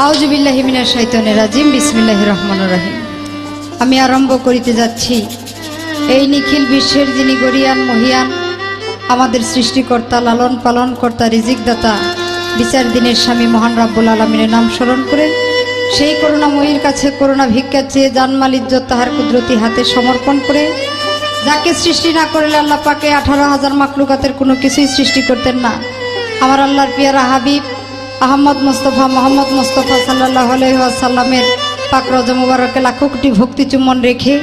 আউযু বিল্লাহি মিনাশ শাইতানির রাজিম। বিসমিল্লাহির রহমানির রহিম। আমি আরম্ভ করিতে যাচ্ছি এই নিখিল বিশ্বের যিনি গরিয়ান মহিয়ান, আমাদের সৃষ্টিকর্তা, লালন পালন কর্তা, রিজিক দাতা, বিচার দিনের স্বামী মহান রাব্বুল আলামিনের নাম স্মরণ করে সেই করুণাময়ীর কাছে করুণা ভিক্ষা চেয়ে জানমাল ইজ্জত তাহার কুদরতি হাতে সমর্পণ করে, যাকে সৃষ্টি না করলে আল্লাহ পাকে 18,000 মাখলুকাতের কোনো কিছুই সৃষ্টি করতেন না, আমার আল্লাহর পিয়ারা হাবিব আহমদ মুস্তফা মোহাম্মদ মুস্তফা সাল্লাল্লাহু আলাইহি ওয়াসাল্লামের পাক রওজা মুবারকে লাখো কোটি ভক্তি চুম্বন রেখে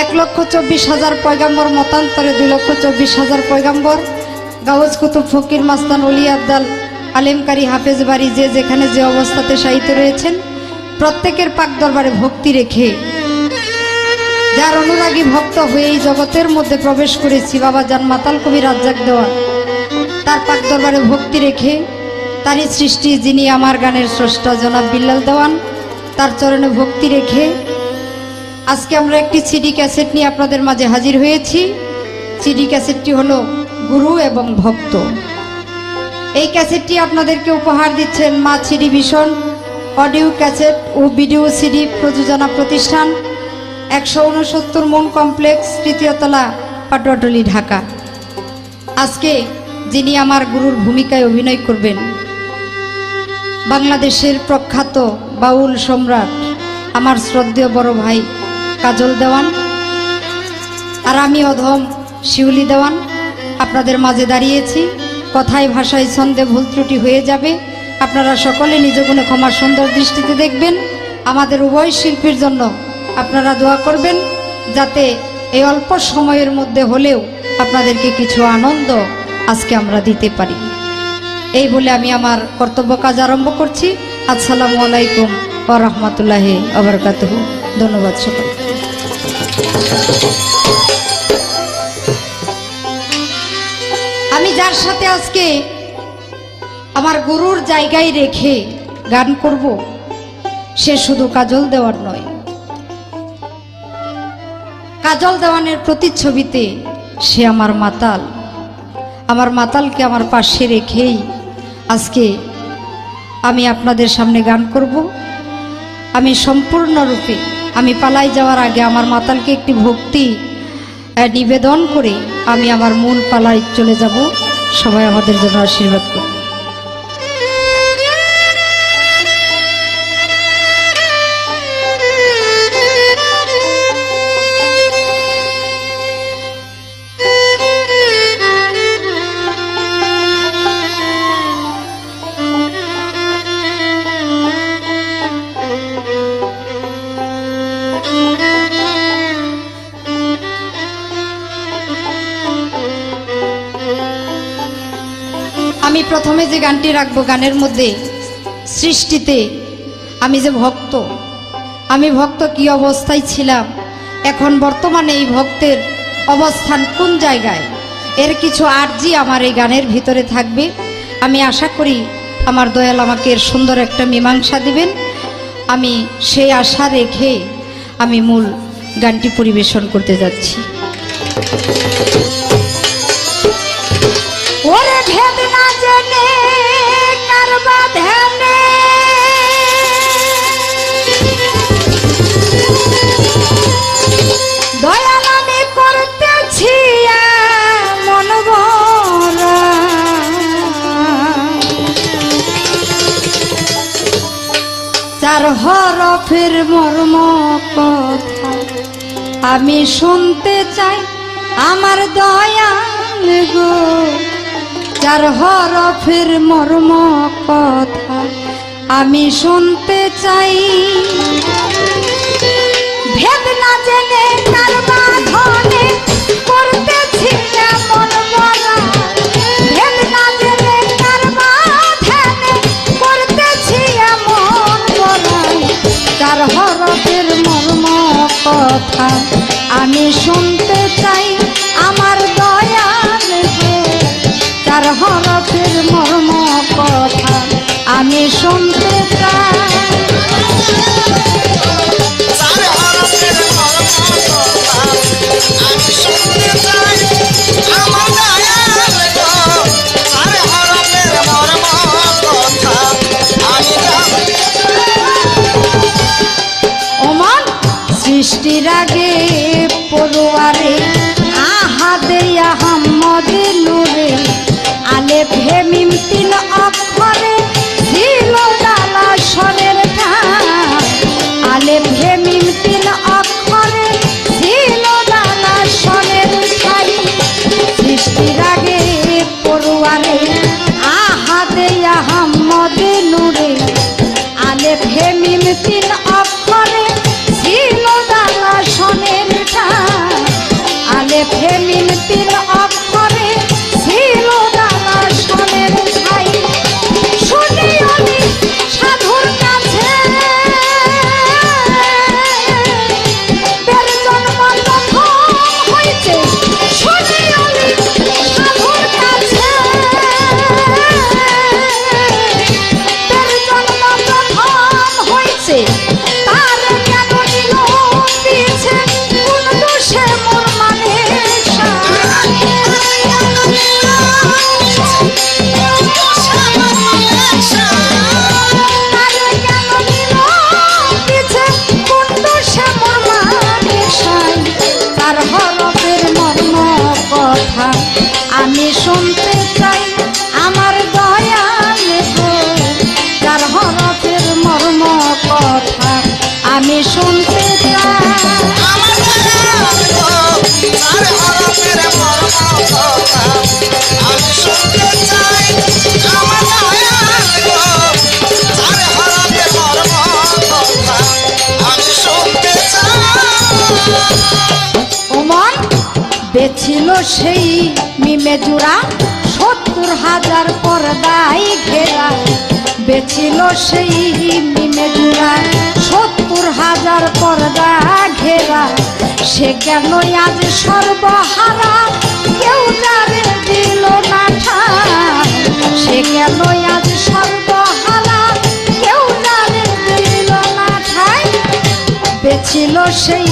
1,24,000 পয়গাম্বর মতান্তরে 2,24,000 পয়গাম্বর, গাউজ কুতুব ফকির মাস্তান ওলি আবদাল আলেমকারী হাফেজ বাড়ি যে যেখানে যে অবস্থাতে শায়িত রয়েছেন প্রত্যেকের পাক দরবারে ভক্তি রেখে, যার অনুরাগী ভক্ত হয়ে এই জগতের মধ্যে প্রবেশ করেছি বাবা জান মাতাল কবি রাজ্জাক দেওয়ান, তার পাক দরবারে ভক্তি রেখে তারই সৃষ্টি যিনি আমার গানের স্রষ্টা জনাব বিল্লাল দেওয়ান, তার চরণে ভক্তি রেখে আজকে আমরা একটি সিডি ক্যাসেট নিয়ে আপনাদের মাঝে হাজির হয়েছি। সিডি ক্যাসেটটি হলো গুরু এবং ভক্ত। এই ক্যাসেটটি আপনাদেরকে উপহার দিচ্ছেন মা সিডি ভিশন অডিও ক্যাসেট ও ভিডিও সিডি প্রযোজনা প্রতিষ্ঠান, 169 মুন কমপ্লেক্স, তৃতীয় তলা, পাটুয়াটুলি, ঢাকা। আজকে যিনি আমার গুরুর ভূমিকায় অভিনয় করবেন বাংলাদেশের প্রখ্যাত বাউল সম্রাট আমার শ্রদ্ধেয় বড় ভাই কাজল দেওয়ান, আর আমি অধম শিউলি দেওয়ান আপনাদের মাঝে দাঁড়িয়েছি। কথায় ভাষায় ছন্দে ভুল ত্রুটি হয়ে যাবে, আপনারা সকলে নিজ গুণে ক্ষমার সুন্দর দৃষ্টিতে দেখবেন। আমাদের উভয় শিল্পীর জন্য আপনারা দোয়া করবেন যাতে এই অল্প সময়ের মধ্যে হলেও আপনাদেরকে কিছু আনন্দ আজকে আমরা দিতে পারি। এই বলে আমি আমার কর্তব্য কাজ আরম্ভ করছি। আসসালামু আলাইকুম ওয়া রাহমাতুল্লাহি ওয়া বারাকাতুহু। ধন্যবাদ সকল। আমি যার সাথে আজকে আমার গুরুর জায়গায় রেখে গান করব সে শুধু কাজল দেওয়ান নয়, কাজল দেওয়ানের প্রতিচ্ছবিতে সে আমার মাতাল। আমার মাতালকে আমার পাশে রেখেই আজকে আমি আপনাদের সামনে গান করব। আমি সম্পূর্ণরূপে আমি পালাই যাওয়ার আগে আমার মাতালকে একটি ভক্তি নিবেদন করে আমি আমার মূল পালায় চলে যাব। সবাই আমাদের জন্য আশীর্বাদ করুন। আমি প্রথমে যে গানটি রাখবো, গানের মধ্যে সৃষ্টিতে আমি যে ভক্ত, আমি ভক্ত কি অবস্থায় ছিলাম, এখন বর্তমানে এই ভক্তের অবস্থান কোন জায়গায়, এর কিছু আরজি আমার এই গানের ভিতরে থাকবে। আমি আশা করি আমার দয়াল আমাকে এর সুন্দর একটা মীমাংসা দিবেন। আমি সেই আশা রেখে আমি মূল গানটি পরিবেশন করতে যাচ্ছি। ওরে ভেদ না জেনে কারবা ধ্যানে, দয়াল আমি করতেছি মন ভরা, চার হরফের মর্ম কথা আমি শুনতে চাই আমার দয়াল গো, চার হরফের মর্ম কথা আমি শুনতে চাই। ভেদ না জেনে কারবা ধনে করতেছি মন ভরা, ভেদ না জেনে কারবা ধ্যানে করতেছি মন ভরা, চার হরফের মর্ম কথা আমি শুনতে চাই আমার দয়াল গো, চার হরফের মর্ম কথা আমি শুনতে চাই। আমার দয়াল গো, চার হরফের মর্ম কথা আমি তিন অক্ষরে ছিল ডালা সনের ঠাই আলেফ হে মিম তিন অক্ষরে ছিল ডালা সনের ঠাই সৃষ্টির আগে পড়ুয়ারে আহাদে আহম্মদে নূরে আলেফ হে মিম তিন অক্ষরে ছিল ডালা সনের ঠাই আলেফ হে মিম তিন অক্ষরে ছিল ডালা সনের ঠাই শুনি আমি সাধুর কাছে বের জন্ম প্রথম হয়েছে শুনি আমি সাধুর কাছে বের জন্ম প্রথম হয়েছে তার কেন নিল পিছে কোন দোষে মোর মানে তার হরফের মর্ম কথা আমি শুনতে চাই আমার দয়াল গো তার হরফের মর্ম কথা আমি শুনতে চাই আমার দয়াল গো তার হরফের মর্ম কথা আমি শুনতে চাই আমার দয়াল গো তার হরফের মর্ম কথা আমি শুনতে চাই ওমর বেছিল সেই মিমে জোড়া ৭০,০০০ পর্দায় ঘেরা বেছিল সেই মিমে জোড়া ৭০,০০০ পর্দা ঘেরা সে কেন আজ সর্বহারা কেউ যারে দিল না ঠাই সে কেন আজ সর্বহারা কেউ যারে দিল না ঠাই বেছিল সেই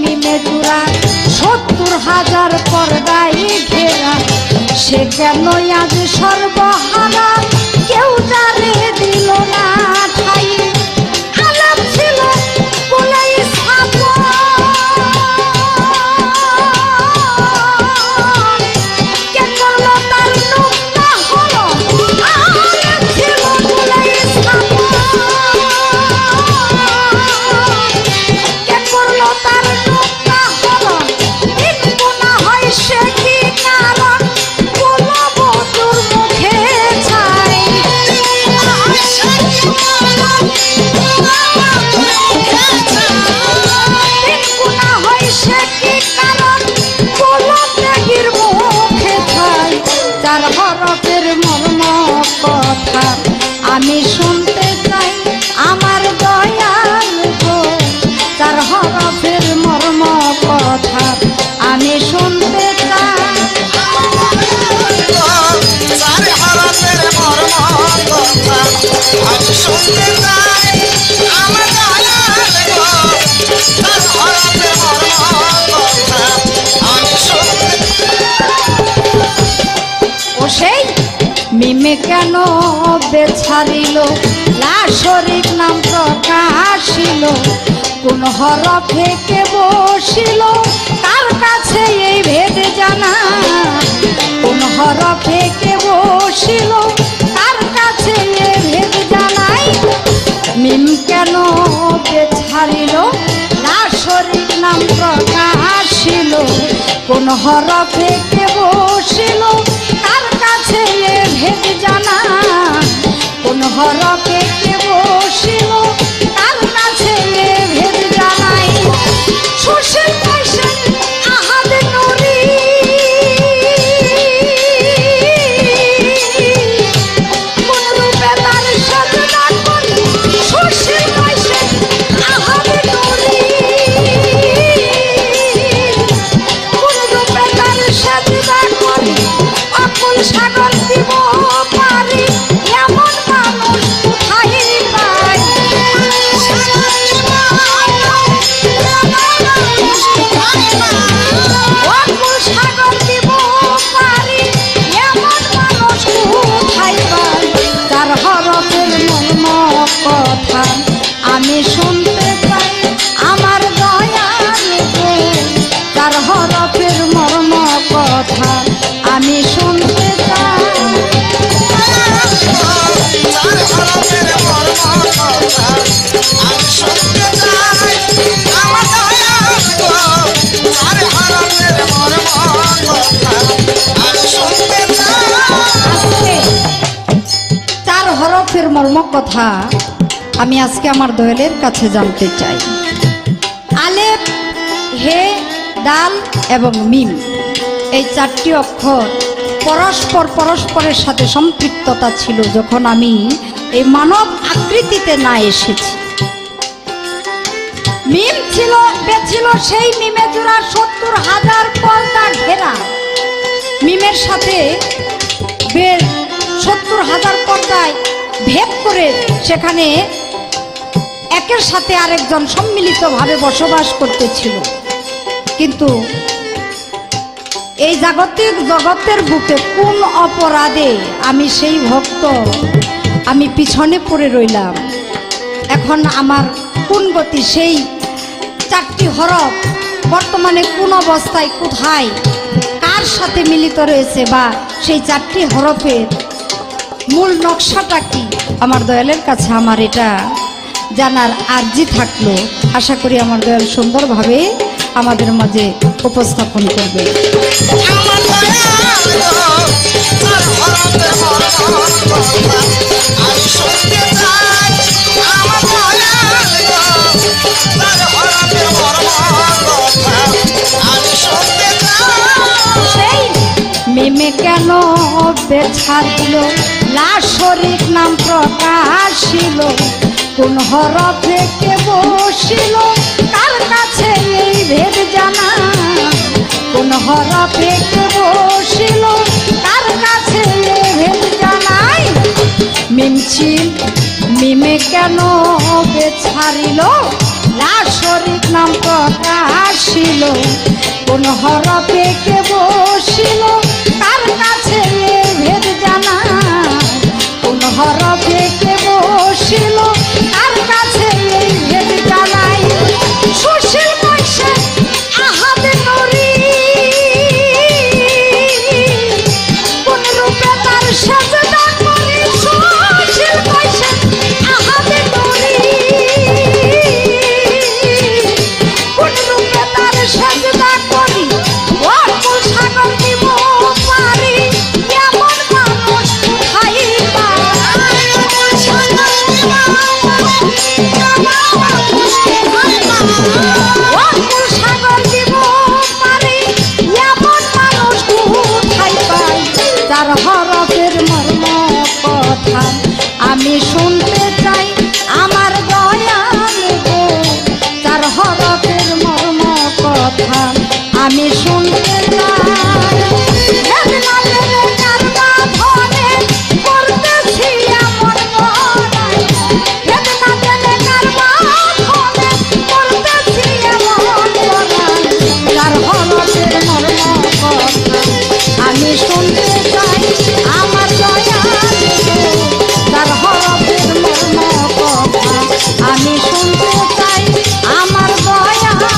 মিমে জোড়া ৭০,০০০ পর্দায় ঘেরা সে কেন আজ সর্বহারা কেউ যারে দিল না ঠাই আলাপ ছিল বলেই কে করলো তার নোংরা হলো আলাপ ছিল বলেই কে করলো তার নোংরা হলো কিন্তু না হয় সে কি কারণ বলবো তোর মুখে ছাই কিন্তু না হয় সে কি কারণ বলো ত্যাগীর মুখে ছাই তার হরফের মর্ম কথা আমি শুনতে চাই আমার দয়াল গো তার হরফের মর্ম কথা আমি শুনতে চাই তার হরফের মর্ম কথা আমি শুনতে চাই আমার দয়াল গো তার হরফের মর্ম কথা আমি শুনতে ও সেই মিমে কেন বেছারিল লাশরিক নাম প্রকাশিল কোন হরফে কে বসিল কার কাছে এই ভেদ জানা কোন হরফে কে বসিল কার কাছে এই ভেদ জানাই মিম কেন বেছারিল লাশরিক নাম প্রকাশিল কোন হরফে কে বসিল কার কাছে এ ভেদ জানা কোন হরফে কে বসিল কার কাছে এ ভেদ জানাই সুশীল বৈশে আহাদ নুরি কোন রূপে তার সাজনা করি সুশীল বৈশে আহাদ নুরি কোন রূপে তার সাজনা করি হরফের মর্ম কথা আমি আজকে আমার দয়ালের কাছে জানতে চাই। আলেফ, হে, দাল এবং মিম, এই চারটি অক্ষর পরস্পরের সাথে সম্পৃক্ততা ছিল যখন আমি এই মানব আকৃতিতে না এসেছি। মিম ছিল সেই মিমে জোড়া 70,000 পর্দা ঘেরা। মিমের সাথে 70,000 পর্দায় ভেদ করে সেখানে একের সাথে আরেকজন সম্মিলিতভাবে বসবাস করতেছিল। কিন্তু এই জাগতিক জগতের বুকে কোন অপরাধে আমি সেই ভক্ত আমি পিছনে পড়ে রইলাম? এখন আমার কোন গতি? সেই চারটি হরফ বর্তমানে কোন অবস্থায়, কোথায়, কার সাথে মিলিত রয়েছে, বা সেই চারটি হরফের মূল নকশাটা কি? আমার দয়ালের কাছে আমার এটা জানার আর্জি থাকলো। আশা করি আমার দয়াল সুন্দরভাবে আমাদের মাঝে উপস্থাপন করবে। আমার দয়াল গো, তার হরফের মর্ম কথা আমি শুনতে চাই। আমার দয়াল গো, তার হরফের মর্ম কথা আমি শুনতে চাই। সেই মিমে কেন বেছাড়িল, লাশ শরীফ নাম প্রকাশিল, কোন হরফে কে বসিল, কার কাছে এই ভেদ জানা? কোন হরফে কে বসিল, কার কাছে এই ভেদ জানাই? মিম ছিল মিমে কেন বেছাড়িল, লাশ শরীফ নাম প্রকাশিল, কোন হরফে কে বসিল, কার কাছে এই ভেদ জানা? কোন হরফে কে বসিল, কার কাছে এই ভেদ জানাই? সুশীল বৈশে আহাদে নরি, কোন রূপে তার সাজদা করি? সুশীল বৈশে আহাদে নরি, কোন রূপে তার সাজদা করি? অকুল সাগর দিব পারি, এমন মানুষ কোথায় পাই? অকুল সাগর দিব অকুল সাগর দিব পারি, এমন মানুষ কোথায় পাই? তার হরফের মর্ম কথা আমি শুনতে চাই। আমার দয়াল গো, তার হরফের মর্ম কথা আমি শুনতে চাই। ভেদ না পেলে কার বাঁধনে পড়তেছি এমন গড়াই, ভেদ না পেলে কার বাঁধনে পড়তেছি এমন গড়াই, তার হরফের মর্ম কথা আমি শুনতে চাই। আমার দয়াল গো, তার হরফের মর্ম কথা আমি শুনতে চাই। আমার দয়াল গো,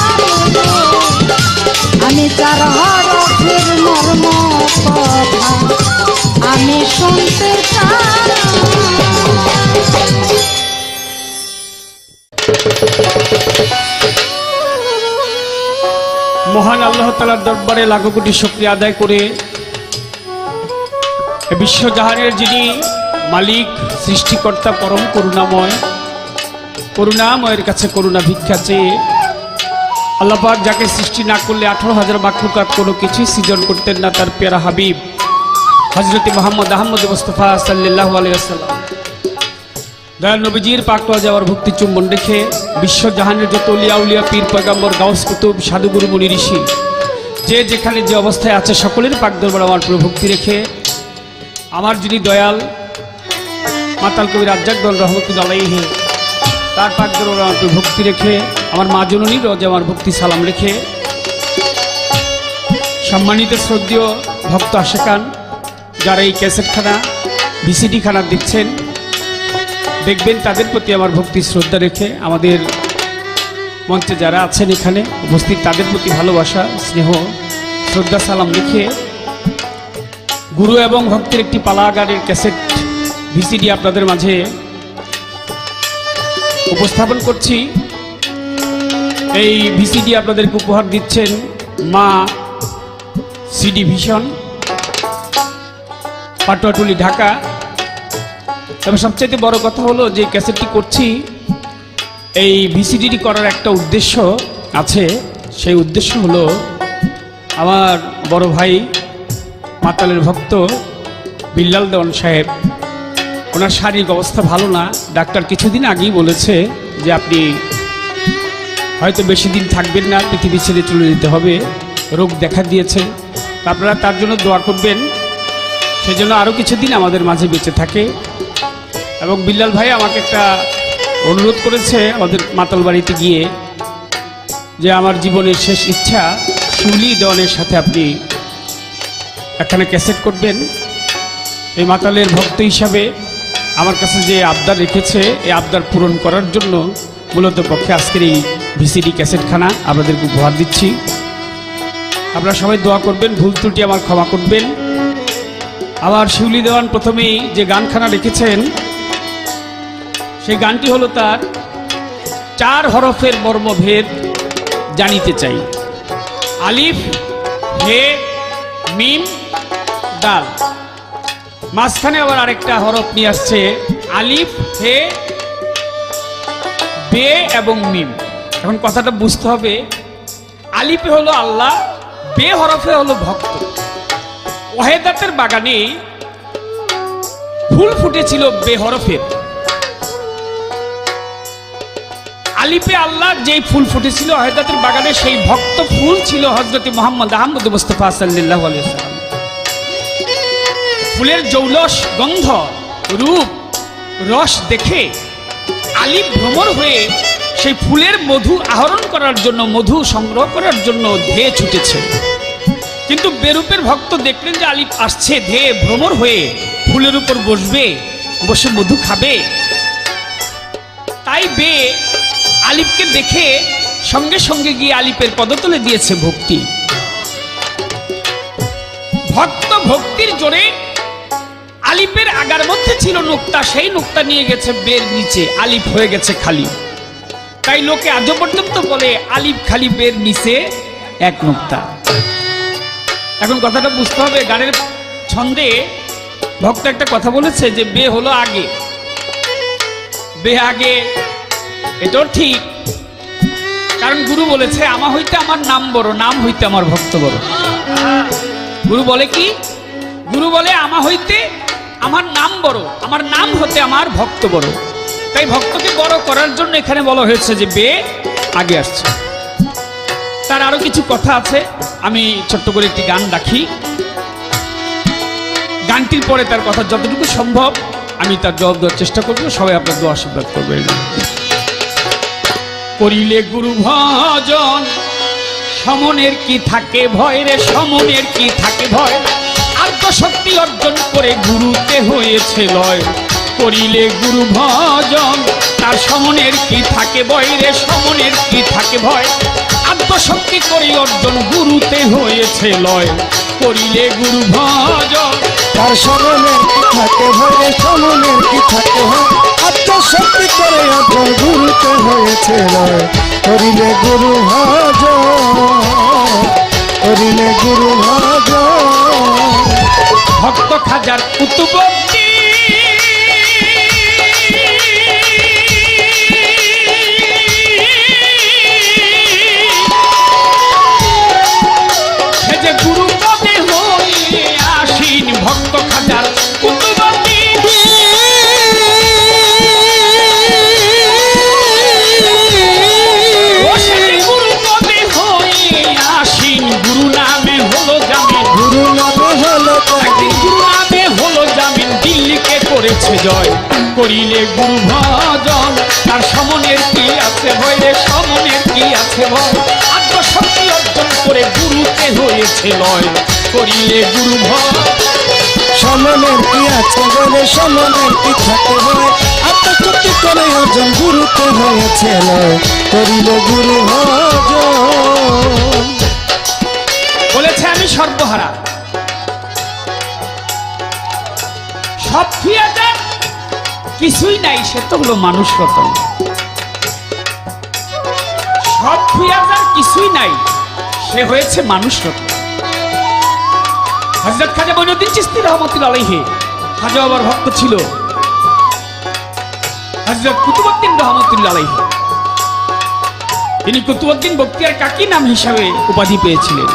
আমি তার হরফের মর্ম কথা আমি শুনতে চাই। মহান আল্লাহ তাআলার দরবারে লাখো কোটি শুকরিয়া আদায় করে বিশ্বজাহানের যিনি মালিক, সৃষ্টিকর্তা, পরম করুণাময়ের কাছে করুণা ভিক্ষা চেয়ে আল্লাহ পাক যাকে সৃষ্টি না করলে 18,000 মাখলুকাত কোনো কিছুই সৃজন করতেন না, তার প্যারা হাবিব হযরত মুহাম্মদ আহমদ মুস্তাফা সাল্লাল্লাহু আলাইহি ওয়াসাল্লাম দয়াল নবীজির পাকওয়া যাওয়ার ভক্তি চুম্বন রেখে বিশ্বজাহানের যত উলিয়া উলিয়া, পীর পয়গম্বর, গাউস কুতুব, সাধুগুরু, মুনি ঋষি যে যেখানে যে অবস্থায় আছে সকলের পাক দরবারে আমার পুরো ভক্তি রেখে আমার যিনি দয়াল মাতাল কবি রাজ্জাক দল রহমতুল্লাহ আলাইহি তার পাক দরবারে আমার পুরো ভক্তি রেখে আমার মা জননীর রোজ আমার ভক্তি সালাম রেখে সম্মানিত শ্রদ্ধেয় ভক্ত আশেকান যারা এই ক্যাসেটখানা ভিসিডি খানা দেখছেন দেখবেন, তাদের প্রতি আমার ভক্তি শ্রদ্ধা রেখে আমাদের মঞ্চে যারা আছেন এখানে উপস্থিত তাদের প্রতি ভালোবাসা, স্নেহ, শ্রদ্ধা সালাম রেখে গুরু এবং ভক্তের একটি পালাগারের ক্যাসেট ভিসিডি আপনাদের মাঝে উপস্থাপন করছি। এই ভিসিডি আপনাদেরকে উপহার দিচ্ছেন মা সিডি ভিশন, পাটুয়াটুলি, ঢাকা। তবে সবচাইতে বড় কথা হলো যে ক্যাসেটটি করছি, এই ভিসিডি করার একটা উদ্দেশ্য আছে। সেই উদ্দেশ্য হলো আমার বড় ভাই মাতালের ভক্ত বিল্লাল দেওয়ান সাহেব, ওনার শারীরিক অবস্থা ভালো না। ডাক্তার কিছুদিন আগেই বলেছে যে আপনি হয়তো বেশি দিন থাকবেন না, পৃথিবী ছেড়ে চলে যেতে হবে, রোগ দেখা দিয়েছে। আপনারা তার জন্য দোয়া করবেন, সেজন্য আরও কিছুদিন আমাদের মাঝে বেঁচে থাকে। এবং বিল্লাল ভাই আমাকে একটা অনুরোধ করেছে আমাদের মাতাল বাড়িতে গিয়ে, যে আমার জীবনের শেষ ইচ্ছা শিউলি দেওয়ানের সাথে আপনি একখানে ক্যাসেট করবেন। এই মাতালের ভক্ত হিসাবে আমার কাছে যে আবদার রেখেছে, এই আবদার পূরণ করার জন্য মূলত পক্ষে আজকের এই ভিসিডি ক্যাসেটখানা আপনাদেরকে উপহার দিচ্ছি। আপনারা সবাই দোয়া করবেন, ভুল ত্রুটি আমার ক্ষমা করবেন। আবার শিউলি দেওয়ান প্রথমেই যে গানখানা রেখেছেন, সেই গানটি হলো তার 4 হরফের মর্মভেদ জানিতে চাই। আলিফ, হে, মিম, দাল। মাঝখানে আবার আরেকটা হরফ নিয়ে আসছে, আলিফ, হে, বে এবং মিম। এখন কথাটা বুঝতে হবে, আলিফে হলো আল্লাহ, বে হরফে হলো ভক্ত। ওয়াহেদাতের বাগানে ফুল ফুটেছিল বে হরফের। আলিফে আল্লাহ যেই ফুল ফুটেছিল ওয়াহেদাতের বাগানে, সেই ভক্ত ফুল ছিল হযরত মুহাম্মদ আহমদ মুস্তাফা সাল্লাল্লাহু আলাইহি ওয়াসাল্লাম। ফুলের জৌলস, গন্ধ, রূপ, রস দেখে আলিফ ভ্রমর হয়ে সেই ফুলের মধু আহরণ করার জন্য, মধু সংগ্রহ করার জন্য ধেয়ে ছুটেছে। কিন্তু বেরূপের ভক্ত দেখলেন যে আলিফ আসছে, ধেয়ে ভ্রমর হয়ে ফুলের উপর বসবে, বসে মধু খাবে। তাই বে আলিফকে দেখে সঙ্গে সঙ্গে গিয়ে আলিফের পদতলে দিয়েছে ভক্তি। ভক্ত ভক্তির জোরে আলিফের আগার মধ্যে ছিল নুক্তা, সেই নুক্তা নিয়ে গেছে বের নিচে, আলিফ হয়ে গেছে খালি। তাই লোকে আজও পর্যন্ত বলে আলিফ খালি, বের নিচে এক নুক্তা। এখন কথাটা বুঝতে হবে, গানের ছন্দে ভক্ত একটা কথা বলেছে যে বে হলো আগে, বে আগে। এটাও ঠিক, কারণ গুরু বলেছে আমা হইতে আমার নাম বড়, নাম হইতে আমার ভক্ত বড়। গুরু বলে কি? গুরু বলে আমা হইতে আমার নাম বড়, আমার নাম হতে আমার ভক্ত বড়। তাই ভক্তকে বড় করার জন্য এখানে বলা হয়েছে যে বে আগে আসছে। তার আরো কিছু কথা আছে, আমি ছোট্ট করে একটি গান রাখি। গানটির পরে তার কথা যতটুকু সম্ভব আমি তার জবাব দেওয়ার চেষ্টা করবো। সবাই আপনার দোয়া আশীর্বাদ করবেন। করিলে গুরু ভজন সমনের কি থাকে ভয় রে, সমনের কি থাকে ভয়। আত্মশক্তি অর্জন করে গুরুতে হয়েছে লয়। করিলে গুরু ভজন তার সমনের কি থাকে ভয় রে, সমনের কি থাকে ভয়। আত্মশক্তি করে অর্জন গুরুতে হয়েছে লয়। করিলে গুরু ভজন তার সমনের কি থাকে ভয় রে, সমনের কি থাকে ভয়। আত্মশক্তি করে অর্জন গুরুতে হয়েছে লয়। করিলে গুরু ভজন, করিলে গুরু ভজন। ভক্ত খাজার কুতুবদ্দি সে যে গুরু পদে হয়ে আসীন। ভক্ত খাজার কুতুবদ্দি ও সে যে গুরু পদে হয়ে আসীন। গুরু নামে হলো জামিন, গুরু নামে হলো একদিন গুরু নামে হলো জামিন। দিল্লিকে করেছে জয়। করিলে গুরু ভজন তার সমনের কি আছে ভয় রে, সমনের কি আছে ভয়। আত্মশক্তি অর্জন করে গুরুতে হয়েছে লয়। করিলে গুরু ভজন সমনের কি আছে বলে, সমনের কি থাকে ভয়। আত্মশক্তি করে অর্জন গুরুতে হয়েছে লয়। করিলে গুরু ভজন। বলেছে আমি সর্বহারা, সব ফিরে যাক, কিছুই নাই, সে তো হলো মানুষ রতন। সব ফিরে যাক, কিছুই নাই, সে হয়েছে মানুষ রতন। হযরত খাজা মঈনুদ্দিন চিশতি রহমাতুল্লাহ আলাইহি, খাজা বাবার ভক্ত ছিল। হযরত কুতুবউদ্দিন রহমাতুল্লাহ আলাইহি। তিনি কুতুবউদ্দিন বখতিয়ার কাকি নাম হিসাবে উপাধি পেয়েছিলেন।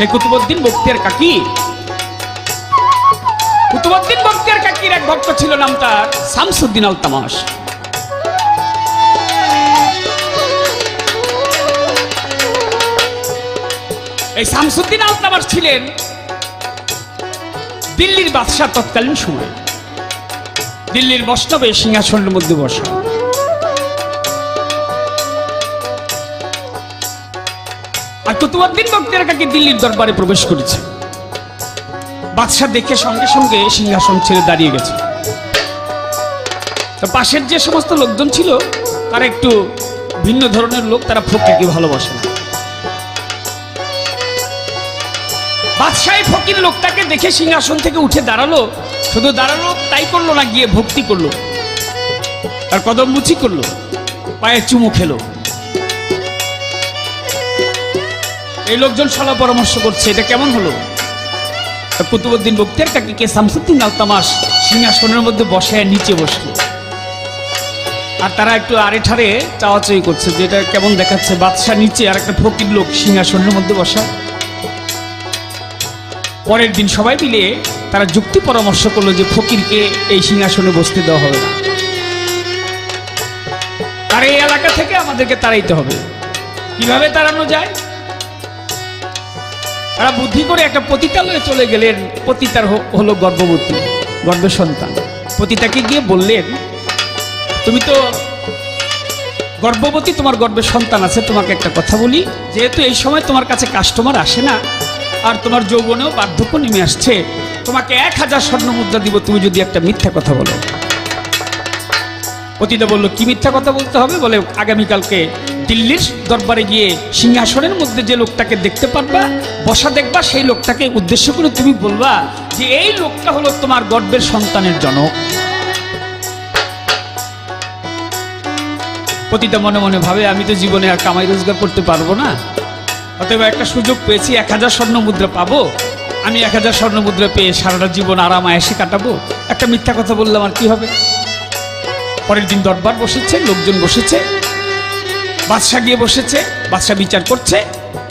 এই কুতুবউদ্দিন বখতিয়ার কাকি, কুতুবউদ্দিন বখতিয়ার কাকির এক ভক্ত ছিল, নাম তার শামসুদ্দিন আলতামাশ। এই শামসুদ্দিন আলতামাশ ছিলেন দিল্লির বাদশাহ তৎকালীন সময়। দিল্লির বৈষ্ণবে সিংহাসনের মধ্যে বসা। আর কুতুবউদ্দিন বখতিয়ার কাকি দিল্লির দরবারে প্রবেশ করেছে। বাদশাহ দেখে সঙ্গে সঙ্গে সিংহাসন ছেড়ে দাঁড়িয়ে গেছে। পাশের যে সমস্ত লোকজন ছিল তারা একটু ভিন্ন ধরনের লোক, তারা ফকিরকে ভালোবাসে না। বাদশাহ ফকির লোকটাকে দেখে সিংহাসন থেকে উঠে দাঁড়ালো। শুধু দাঁড়ালো তাই করলো না, গিয়ে ভক্তি করলো, তার কদম মুচি করলো, পায়ে চুমু খেলো। এই লোকজন সলা পরামর্শ করছে, এটা কেমন হলো? কুতুবউদ্দিন বখতিয়ার কাকিকে শামসুদ্দিন আলতামাশ সিংহাসনের মধ্যে বসায় নিচে বসলো। আর তারা একটু আড়ে ঠাড়ে চাওয়াচাই করছে যে এটা কেমন দেখাচ্ছে, বাদশাহ নিচে আর একটা ফকির লোক সিংহাসনের মধ্যে বসা। পরের দিন সবাই মিলে তারা যুক্তি পরামর্শ করলো যে ফকিরকে এই সিংহাসনে বসতে দেওয়া হবে না, তার এই এলাকা থেকে আমাদেরকে তাড়াইতে হবে। কিভাবে তাড়ানো যায়? তারা বুদ্ধি করে একটা পতিতালয়ে চলে গেলেন। পতিতার হলো গর্ভবতী, গর্ভ সন্তান। পতিতাকে গিয়ে বললেন, তুমি তো গর্ভবতী, তোমার গর্ভে সন্তান আছে, তোমাকে একটা কথা বলি, যেহেতু এই সময় তোমার কাছে কাস্টমার আসে না আর তোমার যৌবনেও বার্ধক্য নেমে আসছে, তোমাকে 1000 স্বর্ণ মুদ্রা দিব তুমি যদি একটা মিথ্যা কথা বলো। পতিতা বলল, কি মিথ্যা কথা বলতে হবে? বলে, আগামীকালকে দিল্লির দরবারে গিয়ে সিংহাসনের মধ্যে যে লোকটাকে দেখতে পারবা, বসা দেখবা, সেই লোকটাকে উদ্দেশ্য করে তুমি বলবা যে এই লোকটা হলো তোমার গর্ভের সন্তানের জনক। পতিতা মনে মনে ভাবে, আমি তো জীবনে আর কামাই রোজগার করতে পারবো না, অতএব একটা সুযোগ পেয়েছি, 1000 স্বর্ণ মুদ্রা পাবো, আমি 1000 স্বর্ণ মুদ্রা পেয়ে সারাটা জীবন আরাম আয়েশে কাটাবো, একটা মিথ্যা কথা বললাম আর কি হবে। পরের দিন দরবার বসেছে, লোকজন বসেছে, বাদশাহ গিয়ে বসেছে, বাদশাহ বিচার করছে।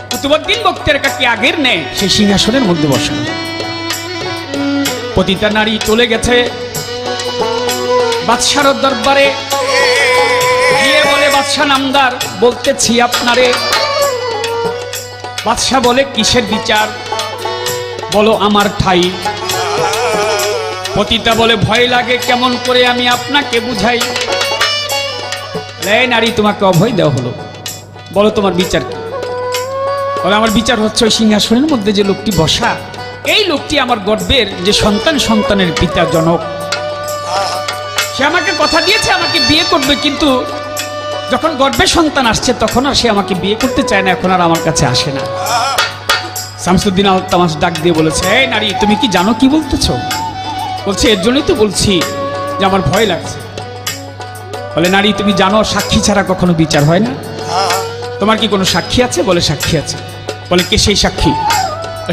কুতুবউদ্দিন বখতিয়ার কাকি আগের নেয় সেই সিংহাসনের মধ্যে বসা। পতিতা নারী চলে গেছে বাদশার দরবারে, গিয়ে বলে, বাদশাহ নামদার, বলতেছি আপনারে। বাদশাহ বলে, কিসের বিচার? বলো আমার ঠাই। পতিতা বলে, ভয় লাগে, কেমন করে আমি আপনাকে বুঝাই। নারী, তোমাকে অভয় দেওয়া হলো, বলো তোমার বিচার কি? বলে, আমার বিচার হচ্ছে ওই সিংহাসনের মধ্যে যে লোকটি বসা, এই লোকটি আমার গর্ভের যে সন্তানের পিতা জনক। সে আমাকে কথা দিয়েছে আমাকে বিয়ে করবে, কিন্তু যখন গর্ভে সন্তান আসছে তখন আর সে আমাকে বিয়ে করতে চায় না, এখন আর আমার কাছে আসে না। শামসুদ্দিন আলতামাশ ডাক দিয়ে বলেছে, এই নারী, তুমি কি জানো কি বলতেছো? বলছে, এর জন্যই তো বলছি যে আমার ভয় লাগছে। বলে, নারী, তুমি জানো সাক্ষী ছাড়া কখনো বিচার হয় না? তোমার কি কোনো সাক্ষী আছে? বলে, সাক্ষী আছে। বলে, কে সেই সাক্ষী?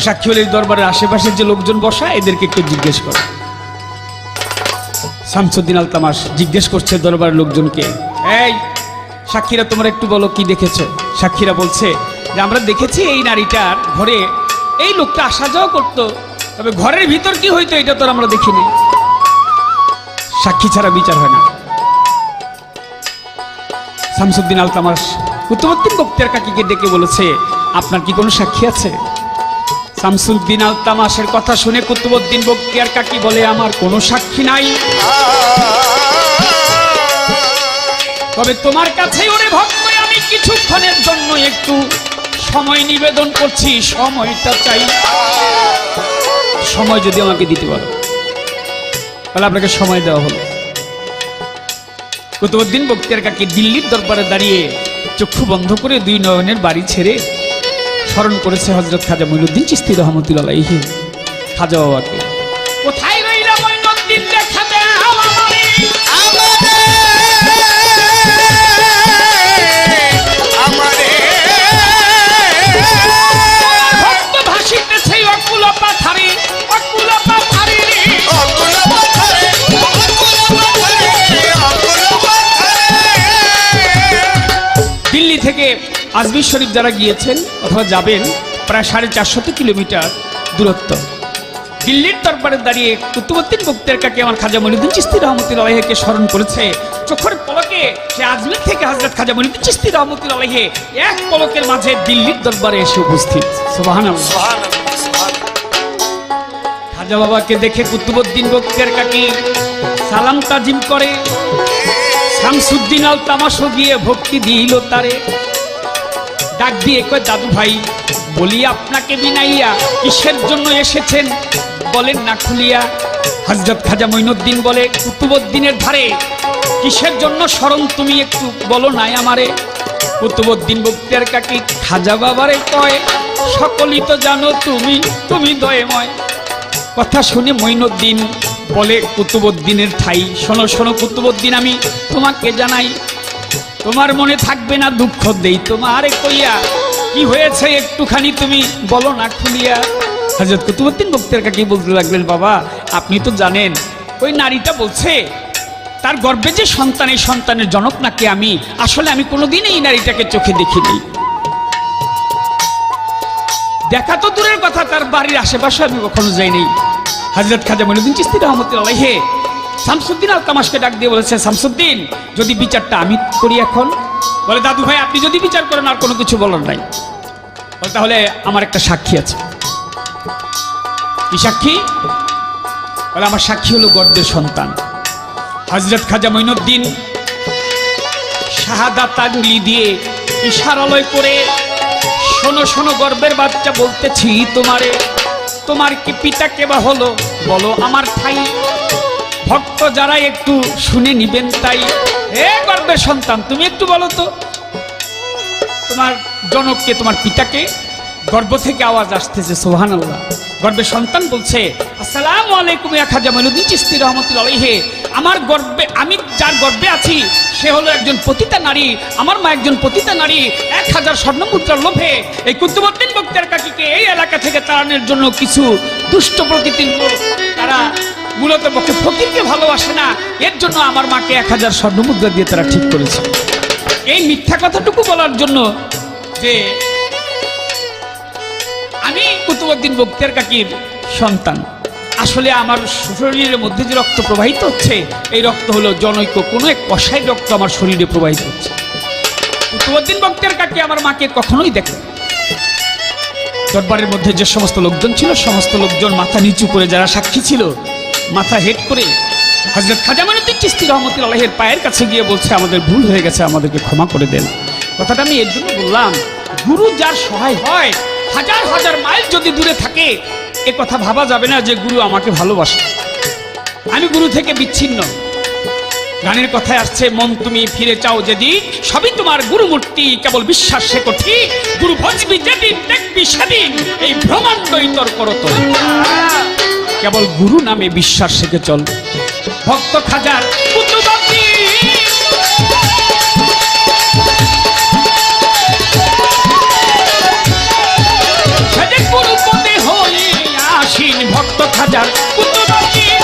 সাক্ষী হলে দরবারের আশেপাশের যে লোকজন বসা, এদেরকে একটু জিজ্ঞেস করো। শামসুদ্দিন আলতামাশ জিজ্ঞেস করছে দরবারের লোকজনকে, এই সাক্ষীরা, তোমরা একটু বলো কি দেখেছো? সাক্ষীরা বলছে যে আমরা দেখেছি এই নারীটার ঘরে এই লোকটা আসা যাওয়া করতো, তবে ঘরের ভিতর কি হইতো এটা তো আমরা দেখিনি। সাক্ষী ছাড়া বিচার হয় না। শামসুদ্দিন আলতামাশ কুতুবউদ্দিন বখতিয়ার কাকিকে ডেকে বলেছে, আপনার কি কোনো সাক্ষী আছে? শামসুদ্দিন আলতামাশের কথা শুনে কুতুবউদ্দিন বখতিয়ার কাকি বলে, আমার কোনো সাক্ষী নাই, তবে তোমার কাছে ওরে ভক্ত আমি কিছুক্ষণের জন্য একটু সময় নিবেদন করছি, সময়টা চাই। সময় যদি আমাকে দিতে পারো। তাহলে আপনাকে সময় দেওয়া হলো। কুতুবউদ্দিন বখতিয়ার কাকি দিল্লির দরবারে দাঁড়িয়ে চক্ষু বন্ধ করে দুই নয়নের বাড়ি ছেড়ে স্মরণ করেছে হযরত খাজা মঈনুদ্দিন চিশতি রহমতুল্লাহ আলাইহি। খাজা বাবাকে, কোথায় রইলা মঈনুদ্দিন, দেখা দাও আমারে, আমারে ভক্ত ভাসিতেছে অকুল পাথারে, অকুল পাথারে, অকুল পাথারে, অকুল পাথারে, আজমির শরীফ যারা গিয়েছেন অথবা যাবেন, প্রায় 450 কিলোমিটার দূরত্ব। দিল্লির দরবারে দাঁড়িয়ে কুতুবউদ্দিন বখতিয়ারকাকি আমার খাজা মঈনুদ্দিন চিশতি রহমতুল্লাহ আলাইহিকে স্মরণ করেছে। চোখের পলকে সে আজমির থেকে হযরত খাজা মঈনুদ্দিন চিশতি রহমতুল্লাহ আলাইহি এক পলকের মাঝে দিল্লির দরবারে এসে উপস্থিত। সুবহানাল্লাহ। খাজা বাবাকে দেখে কুতুবউদ্দিন বখতিয়ারকাকি সালাম তাজিম করে। শামসুদ্দিন আল তামাশো গিয়ে ভক্তি দিল তারে। ডাক দিয়ে কয়, দাদু ভাই বলি আপনাকে বিনাইয়া কিসের জন্য এসেছেন বলেন না খুলিয়া। হযরত খাজা মঈনুদ্দিন বলে, কুতুবউদ্দিনের ধারে কিসের জন্য স্মরণ তুমি একটু বলো নাই আমারে। কুতুবউদ্দিন বখতিয়ারকাকি খাজা বাবারে কয়, সকলই তো জানো তুমি তুমি দয়াময়। কথা শুনে মঈনুদ্দিন বলে, কুতুবউদ্দিনের ঠাই শোনো শোনো কুতুবউদ্দিন, আমি তোমাকে জানাই, তোমার মনে থাকবে না দুঃখ দেই তোমারে কইয়া। কি হয়েছে একটুখানি তুমি বলো না খুলিয়া। হযরত কুতুবউদ্দিন বখতিয়ারকাকি বলতে লাগলেন, বাবা আপনি তো জানেন ওই নারীটা বলছে তার গর্ভে যে সন্তান, এই সন্তানের জনক নাকি আমি। আসলে আমি কোনোদিন এই নারীটাকে চোখে দেখিনি, দেখা তো দূরের কথা, তার বাড়ির আশেপাশে আমি কখনো যাইনি। হযরত খাজা মঈনুদ্দিন চিশতি রহমতুল্লাহ আলাইহি শামসুদ্দিন আল তামাশকে ডাক দিয়ে বলেছে, শামসুদ্দিন যদি বিচারটা আমি করি এখন। বলে, দাদু ভাই আপনি যদি বিচার করেন আর কোনো কিছু বলার নাই। বলে, তাহলে আমার একটা সাক্ষী আছে। কি সাক্ষী? বলে, আমার সাক্ষী হলো গর্ভের সন্তান। হযরত খাজা মঈনুদ্দিন শাহাদাত আঙ্গুলি দিয়ে ইশারালয় করে, শোনো শোনো গর্ভের বাচ্চা বলতেছি তোমারে, তোমার কি পিতা কেবা হলো বলো আমার ঠাই। ভক্ত যারা একটু শুনে নিবেন তাই। হে গর্ভের সন্তান তুমি একটু বলো তো তোমার জনককে, তোমার পিতাকে। গর্ভ থেকে আওয়াজ আসতেছে, সুবহানাল্লাহ। গর্ভের সন্তান বলছে, আসসালামু আলাইকুম ইয়া খাজা মঈনুদ্দিন চিশতি রহমতুল্লাহ আলাইহি। আমার গর্ভে, আমি যার গর্ভে আছি সে হলো একজন পতিতা নারী, আমার মা একজন পতিতা নারী। 1000 স্বর্ণমুদ্রার লোভে এই কুতুবউদ্দিন বখতিয়ারকাকিকে এই এলাকা থেকে তাড়ানোর জন্য কিছু দুষ্ট প্রকৃতির লোক, তারা মূলত পক্ষে ফকিরকে ভালোবাসে না, এর জন্য আমার মাকে 1000 স্বর্ণমুদ্রা দিয়ে তারা ঠিক করেছে। এই মিথ্যা কথাটুকু বলার জন্য যে আমি কুতুবউদ্দিন বখতিয়ারকাকির সন্তান, আসলে আমার শরীরের মধ্যে যে রক্ত প্রবাহিত হচ্ছে এই রক্ত হলো জনৈক কোনো এক কসাই রক্ত আমার শরীরে প্রবাহিত হচ্ছে। কুতুবউদ্দিন বখতিয়ারকাকি আমার মাকে কখনোই দেখে। দরবারের মধ্যে যে সমস্ত লোকজন ছিল সমস্ত লোকজন মাথা নিচু করে, যারা সাক্ষী ছিল মাথা হেট করে হযরত খাজা মঈনুদ্দিন চিশতি রহমতুল্লাহ আলাইহির পায়ের কাছে গিয়ে বলছে, আমাদের ভুল হয়ে গেছে, আমাদেরকে ক্ষমা করে দেন। কথাটা আমি এর জন্য বললাম, গুরু যার সহায় হয়, হাজার হাজার মাইল যদি দূরে থাকে এ কথা ভাবা যাবে না যে গুরু আমাকে ভালোবাসে, আমি গুরু থেকে বিচ্ছিন্ন। গানের কথায় আসছে, মন তুমি ফিরে চাও যেদিন, সবই তোমার গুরু মূর্তি, কেবল বিশ্বাস সে কঠি, গুরু ভজবি যেদিন দেখবি সেদিন, এই ব্রহ্মাণ্ড ইতর করত, কেবল গুরু নামে বিশ্বাস শেখে চল। ভক্ত খাজার কুতুবউদ্দিন সেদিন গুরু পদে হয়ে আসীন, ভক্ত খাজার কুতুবউদ্দিন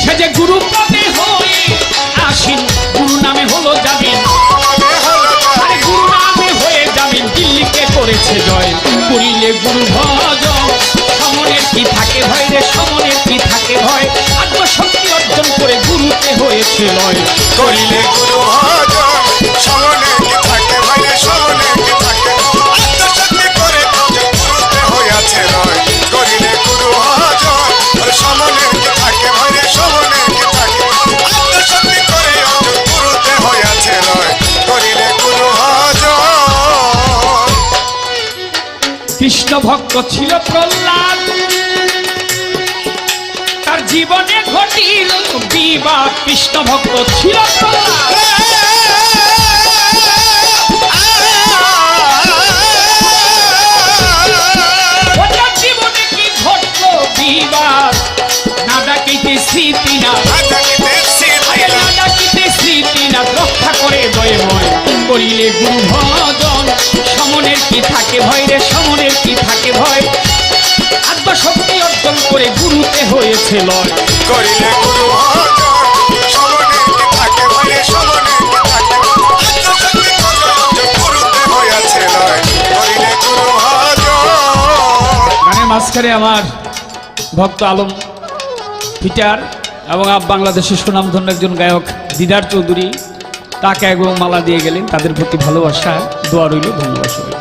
সে যে গুরু পদে হয়ে আসীন, গুরু নামে হলো জামিন, আরে গুরু নামে হয়ে জামিন, দিল্লিকে করেছে জয়। করিলে গুরু ভজন সমনের কি থাকে ভয় রে, সমনের কি থাকে ভয়, আত্মশক্তি অর্জন করে গুরুতে হয়েছে লয়। করিলে গুরু ভজন সমনে কি থাকে ভাই রে, সমনে কি থাকে আত্মশক্তি করে গুরুতে হইয়াছে রয়। করিলে গুরু ভজন সমনে কি থাকে ভাই রে, সমনে কি থাকে আত্মশক্তি করে গুরুতে হইয়াছে রয়। করিলে গুরু ভজন। কৃষ্ণ ভক্ত ছিল প্রহ্লাদ, তার জীবনে ঘটিল বিবাদ। কৃষ্ণ ভক্ত ছিল প্রহ্লাদ, ওনার জীবনে কি ঘটলো বিবাদ। না ডাকিতে স্মৃতিনাথ, না ডাকিতে স্মৃতিনাথ, রক্ষা করে দয়ময়। করিলে গুরু ভজন সমনের কি থাকে ভয় রে, সমনের কি থাকে ভয়, আত্মশক্তি অর্জন করে গুরুতে হয়েছে লয়। করিলে গুরু ভজন সমনে কি থাকে অনুষ্ঠানে আমার ভক্ত আলম পিটার এবং বাংলাদেশের সুনামধন্য একজন গায়ক দিদার চৌধুরী তাকে এবং মালা দিয়ে গেলেন। তাদের প্রতি ভালোবাসা দোয়া রইল, ভালোবাসা রইল।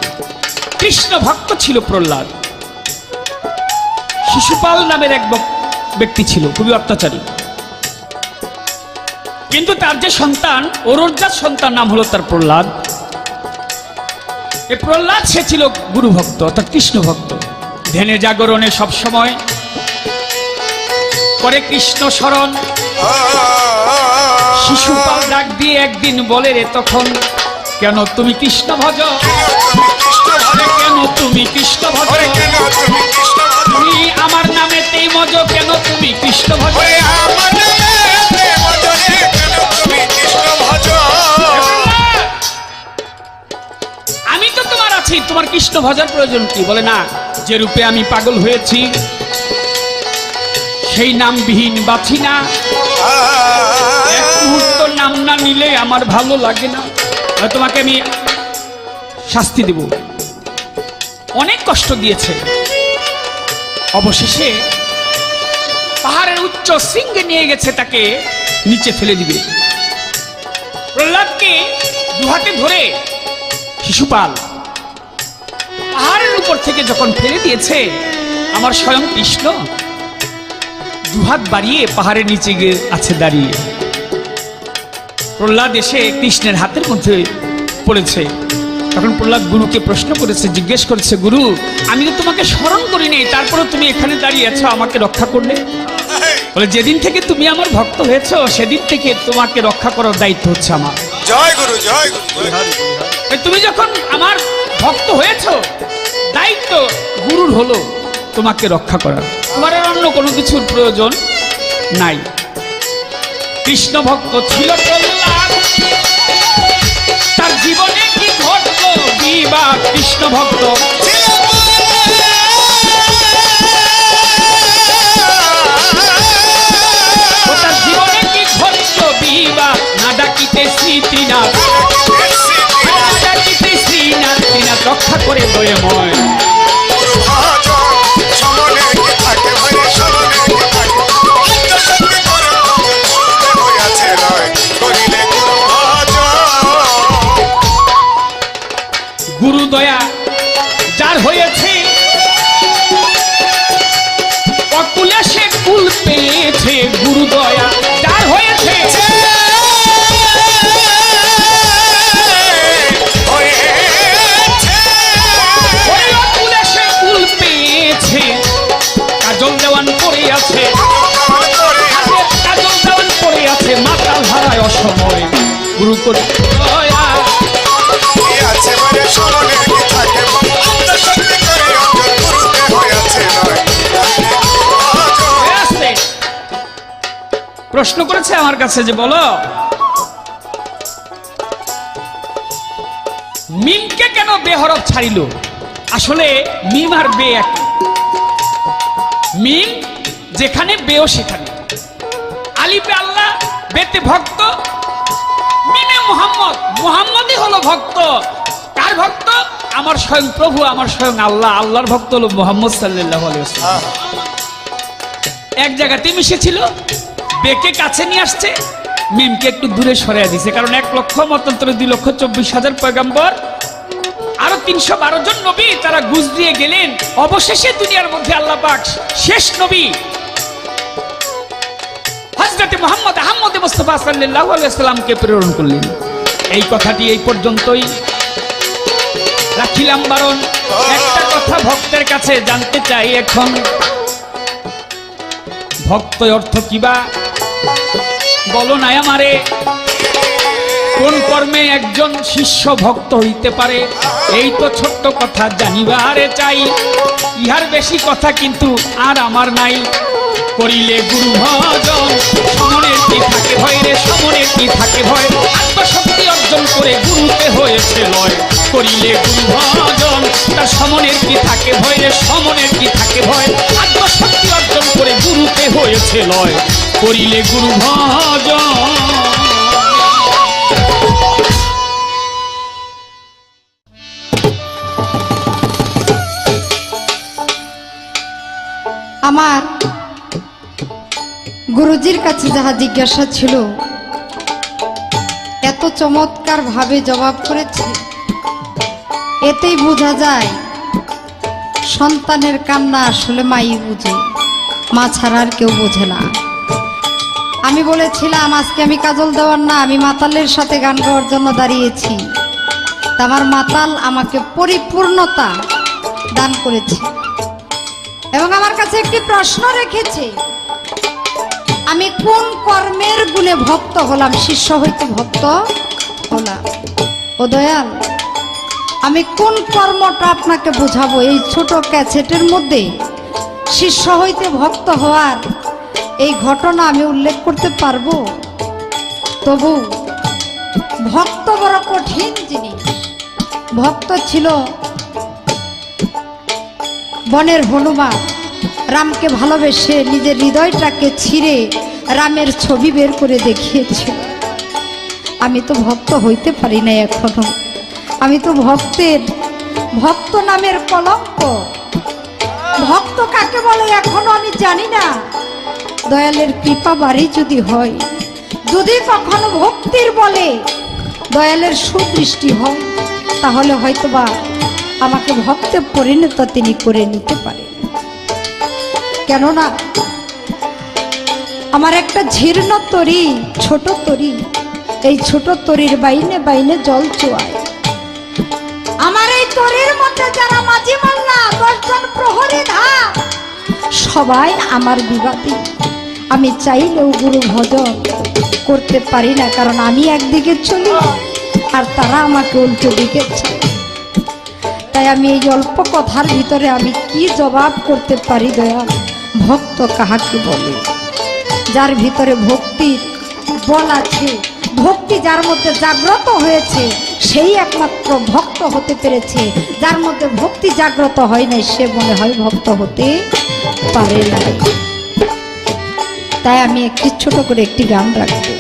কৃষ্ণ ভক্ত ছিল প্রহ্লাদ। শিশুপাল নামের এক ব্যক্তি ছিল, খুবই অত্যাচারী, কিন্তু তার যে সন্তান অরুণজাত সন্তান নাম হলো তার প্রহ্লাদ। এই প্রহ্লাদ সে ছিল গুরু ভক্ত অর্থাৎ কৃষ্ণ ভক্ত। ধ্যানে জাগরণে সব সময় করে কৃষ্ণ স্মরণ। শিশুপাল ডাক দিয়ে একদিন বলে রে তখন, কেন তুমি কৃষ্ণ ভজ, কেন তুমি কৃষ্ণ ভজ, তুমি আমার নামে তেই মজ, কেন তুমি কৃষ্ণ ভজ। আমি তো তোমার আছি, তোমার কৃষ্ণ ভজার প্রয়োজন কি? বলে না, যে রূপে আমি পাগল হয়েছি সেই নামবিহীন বাঁচি না। এক মুহূর্ত নাম না নিলে আমার ভালো লাগে না, তোমাকে আমি শাস্তি দেব। অনেক কষ্ট দিয়েছে, অবশেষে পাহাড়ের উচ্চ শৃঙ্গে নিয়ে গেছে, তাকে নিচে ফেলে দিবে। প্রহ্লাদকে দুহাতে ধরে শিশুপাল পাহাড়ের উপর থেকে যখন ফেলে দিয়েছে, আমার স্বয়ং কৃষ্ণ দুহাত বাড়িয়ে পাহাড়ের নিচে গিয়ে আছে দাঁড়িয়ে। প্রহ্লাদ এসে কৃষ্ণের হাতের মধ্যে পড়েছে। তখন প্রহ্লাদ গুরুকে প্রশ্ন করেছে, জিজ্ঞেস করেছে, গুরু আমি তো তোমাকে স্মরণ করি নাই, তারপরে তুমি এখানে দাঁড়িয়ে আছো, আমাকে রক্ষা করলে? বলে, যেদিন থেকে তুমি আমার ভক্ত হয়েছো সেদিন থেকে তোমাকে রক্ষা করার দায়িত্ব হচ্ছে আমার। জয় গুরু, জয় গুরু। তুমি যখন আমার ভক্ত হয়েছো, দায়িত্ব গুরুর হলো তোমাকে রক্ষা করা, তোমার আর অন্য কোনো কিছুর প্রয়োজন নাই। কৃষ্ণ ভক্ত ছিল প্রহ্লাদ, তার জীবনে কি ঘটলো বিবাদ। কৃষ্ণ ভক্ত তার জীবনে কি ঘটলো বিবাদ। না ডাকিতে শ্রীনাথ, না ডাকিতে শ্রীনাথ, শ্রীনাথ রক্ষা করে দয়াময়। গুরু দয়া যার হয়েছে, অকুলে সে কুল পেয়েছে। গুরু দয়া যার হয়েছে, অকুলে সে কুল পেয়েছে। কাজল দেওয়ান পড়ে আছে, কাজল দেওয়ান পড়ে আছে, মাতাল হারায় অসময়। গুরু করে দয়া প্রশ্ন করেছে আমার কাছে যে বলো, মিমকে কেন বেহরফ ছাড়িল? আসলে মিম আর বে এক। মিম যেখানে বেও সেখানে। আলিফে আল্লাহ, বেতে ভক্ত, মিমে মুহাম্মদ। মুহাম্মদই হলো ভক্ত। কার ভক্ত? আমার স্বয়ং প্রভু, আমার স্বয়ং আল্লাহ। আল্লাহর ভক্ত হলো মুহাম্মদ সাল্লাল্লাহু আলাইহি ওয়াসাল্লাম। এক জায়গাতে মিশেছিল, বেকে কাছে নিয়ে আসছে, মিমকে একটু দূরে সরিয়ে দিছে। কারণ 1 লক্ষ মতান্তরে 2,24,000 পয়গম্বর, আরো 312 জন নবী তারা গুজ দিয়ে গেলেন। অবশেষে দুনিয়ার মধ্যে আল্লাহ পাক শেষ নবী হযরত মুহাম্মদ আহমদ মুস্তাফা সাল্লাল্লাহু আলাইহি ওয়াসাল্লামকে প্রেরণ করলেন। এই কথাটি এই পর্যন্তই রাখিলাম বারণ। একটা কথা ভক্তের কাছে জানতে চাই এখন, ভক্ত অর্থ কিবা বলো না আমারে। কোন কর্মে একজন শিষ্য ভক্ত হইতে পারে, এই তো ছোট্ট কথা জানিবারে চাই। ইহার বেশি কথা কিন্তু আর আমার নাই। করিলে গুরু ভজন সমনের কি থাকে ভয় রে, সমনের কি থাকে ভয়। আত্মশক্তি অর্জন করে গুরুতে হয়েছে লয়। করিলে গুরু ভজন তার সমনের কি থাকে ভয় রে, সমনের কি থাকে ভয়। আত্মশক্তি অর্জন করে গুরুতে হয়েছে লয়। করিলে গুরু ভজন। আমার গুরুজির কাছে যাহা জিজ্ঞাসা ছিল এত চমৎকার ভাবে জবাব করেছে, এতেই বোঝা যায় সন্তানের কান্না আসলে মাই বুঝে, মা ছাড়া আর কেউ বোঝে না। আমি বলেছিলাম আজকে আমি কাজল দেওয়ার না, আমি মাতালের সাথে গান গাওয়ার জন্য দাঁড়িয়েছি। তা আমার মাতাল আমাকে পরিপূর্ণতা দান করেছে এবং আমার কাছে একটি প্রশ্ন রেখেছে, আমি কোন কর্মের গুণে ভক্ত হলাম, শিষ্য হইতে ভক্ত হলাম। ও দয়াল, আমি কোন কর্মটা আপনাকে বোঝাবো? এই ছোট ক্যাসেটের মধ্যে শিষ্য হইতে ভক্ত হওয়ার এই ঘটনা আমি উল্লেখ করতে পারবো? তবু ভক্ত বড় কঠিন জিনিস। ভক্ত ছিল বনের হনুমান, রামকে ভালোবেসে নিজের হৃদয়টাকে ছিঁড়ে রামের ছবি বের করে দেখিয়েছিল। আমি তো ভক্ত হইতে পারি না এখনো, আমি তো ভক্ত নামের কলঙ্ক। ভক্ত কাকে বলে এখনো আমি জানি না। দয়ালের কৃপা বাড়ি যদি হয়, যদি কখনো ভক্তির বলে দয়ালের সুদৃষ্টি হয়, তাহলে হয়তোবা আমাকে ভক্তে পরিণত তিনি করে নিতে পারেন। কেননা আমার একটা জীর্ণ তরি, ছোট তরি, এই ছোট তরির বাইনে বাইনে জল চুয়ায়। আমার এই তরির মধ্যে যারা মাঝি মাল্লা 10 জন প্রহরী ধাম, সবাই আমার বিবাদী। আমি চাইলেও গুরু ভজন করতে পারি না, কারণ আমি একদিকে চলি আর তারা আমাকে উল্টো দিকে চায়। তাই আমি এই অল্প কথার ভিতরে আমি কি জবাব করতে পারি? দয়াল, ভক্ত কাহাকে বলে? যার ভিতরে ভক্তির বল আছে, ভক্তি যার মধ্যে জাগ্রত হয়েছে, সেই একমাত্র ভক্ত হতে পেরেছে। যার মধ্যে ভক্তি জাগ্রত হয় নাই, সে মনে হয় ভক্ত হতে পারে না। তাই আমি একটি ছোট করে একটি গান রাখবো।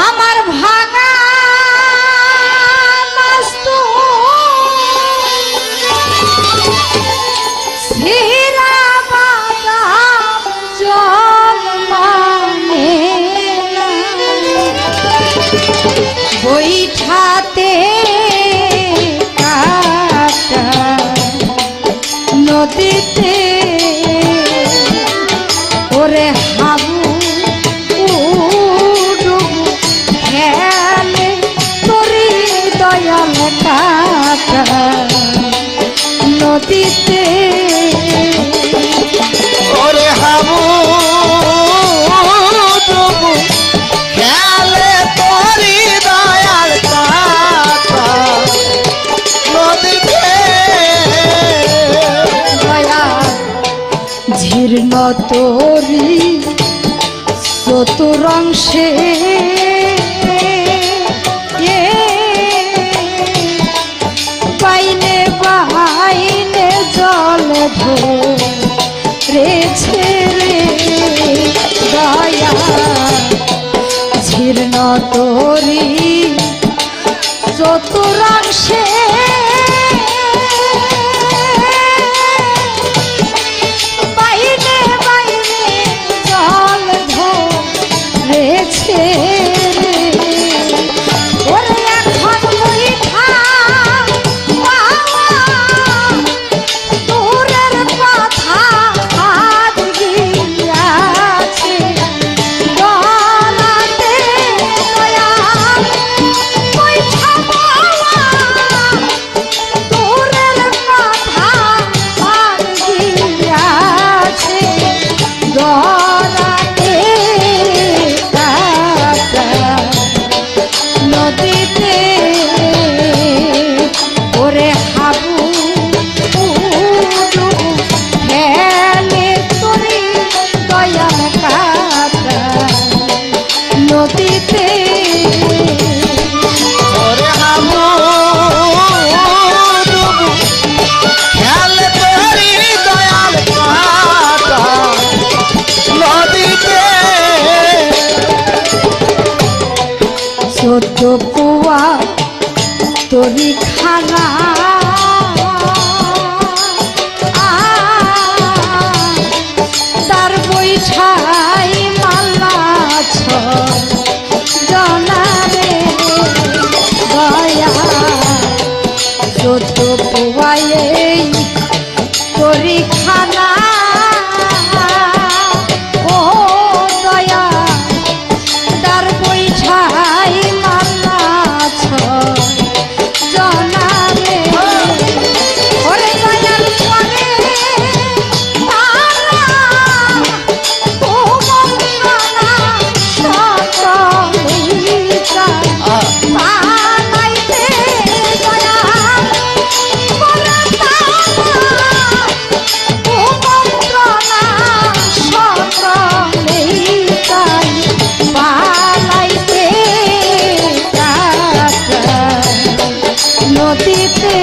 আমার ভাঙা বৈঠাতে কাটা নদীতে ওরে হাবু খেলে তোরি দয়াল কাটা নদীতে ওরে হাবু খেলে তোরি দয়াল কাটা নদীতে। জীর্ণ তোরি চতুরংশে বাইনে বাইনে জল ধরেছে রে দয়া। জীর্ণ তোরি চতুরংশে চোদ্দ কুয়া তরি খানা পরীক্ষা না ও দয়া দার বৈঠাই মালাছ জনারে ওরে দয়ার পরে তারা কুমন্ত্রণা সকলেই চায় বানাইতে দয়া করে তারা কুমন্ত্রণা সকলেই চায় বানাইতে নদীতে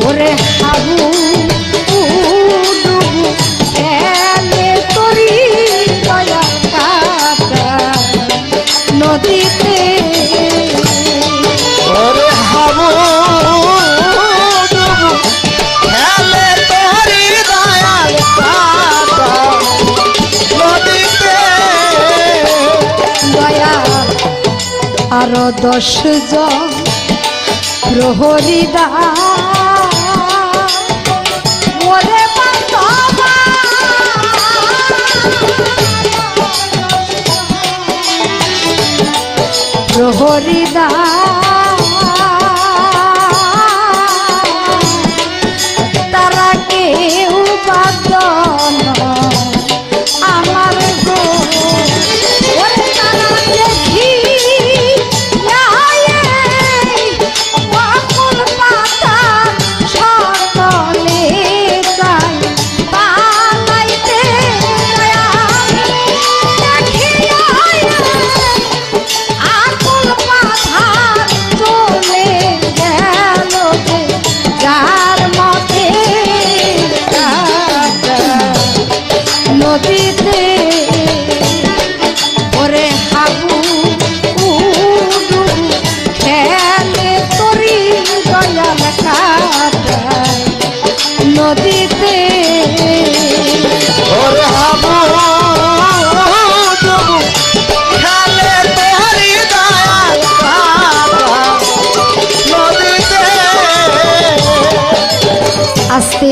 ওরে হাবু ডুবু এলে তরি দয়া কাটা নদীতে ওরে হাবু ডুবু খেলে তোরি দয়াল কাটা নদীতে। দয়া আরো 10 জন প্রহরীদা ওরে বান্ধবা প্রহরীদা তারা কেউ বাদন আমার গো ওরে তারা দেখি ওয়াকুল পাতা সকলে চাই বানাইতে দয়া দেখিয়া আকুল পাথা চলে গেল যে যার মতে নদীতে ওরে হাবু ডুবু খেলে তরি দয়াল কাটায় নদীতে ওরে হাবু ডুবু খেলে তোরি দয়াল কাটা নদীতে। আজকে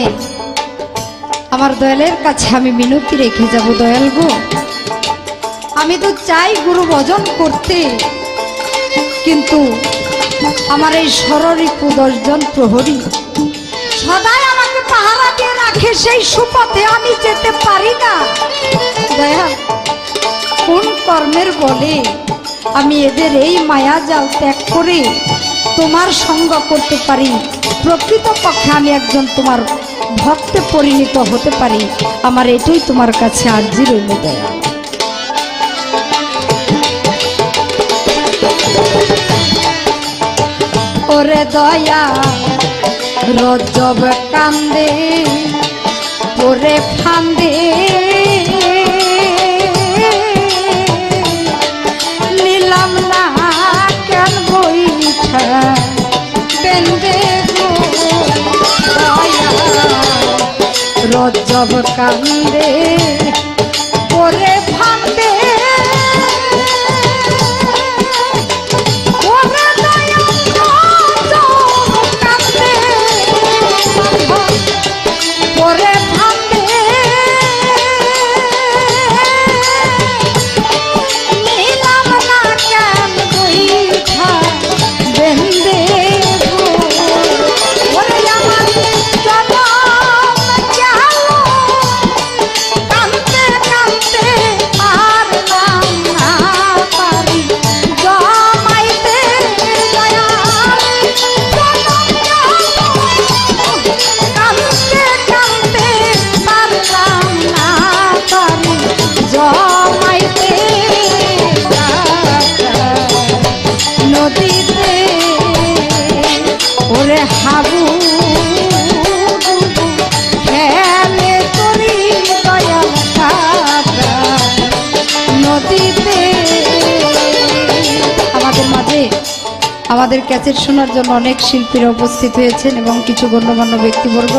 আমার দয়ালের কাছে আমি মিনতি রেখে যাব। দয়াল গো, আমি তো চাই গুরু ভজন করতে, কিন্তু আমার এই ষড়রিপু 10 জন প্রহরী সদাই আমাকে পাহারা দিয়ে রাখে, সেই সুপথে আমি যেতে পারি না। দয়াল, কোন কর্মের বলে আমি এদের এই মায়া জাল ত্যাগ করে তোমার সঙ্গ করতে পারি, প্রকৃত পক্ষে আমি একজন তোমার ভক্তে পরিণত হতে পারি? আমার এটাই তোমার কাছে আর্জি রইল দয়া। ওরে দয়া রজব কান্দে ওরে ফান্দে নিলাম না কেন বইঠা বেন্দে গো দয়া রজব কান্দে ওরে ফান্দে আমাদের ক্যাসেট শোনার জন্য অনেক শিল্পীরা উপস্থিত হয়েছেন এবং কিছু গণ্যমান্য ব্যক্তিবর্গ,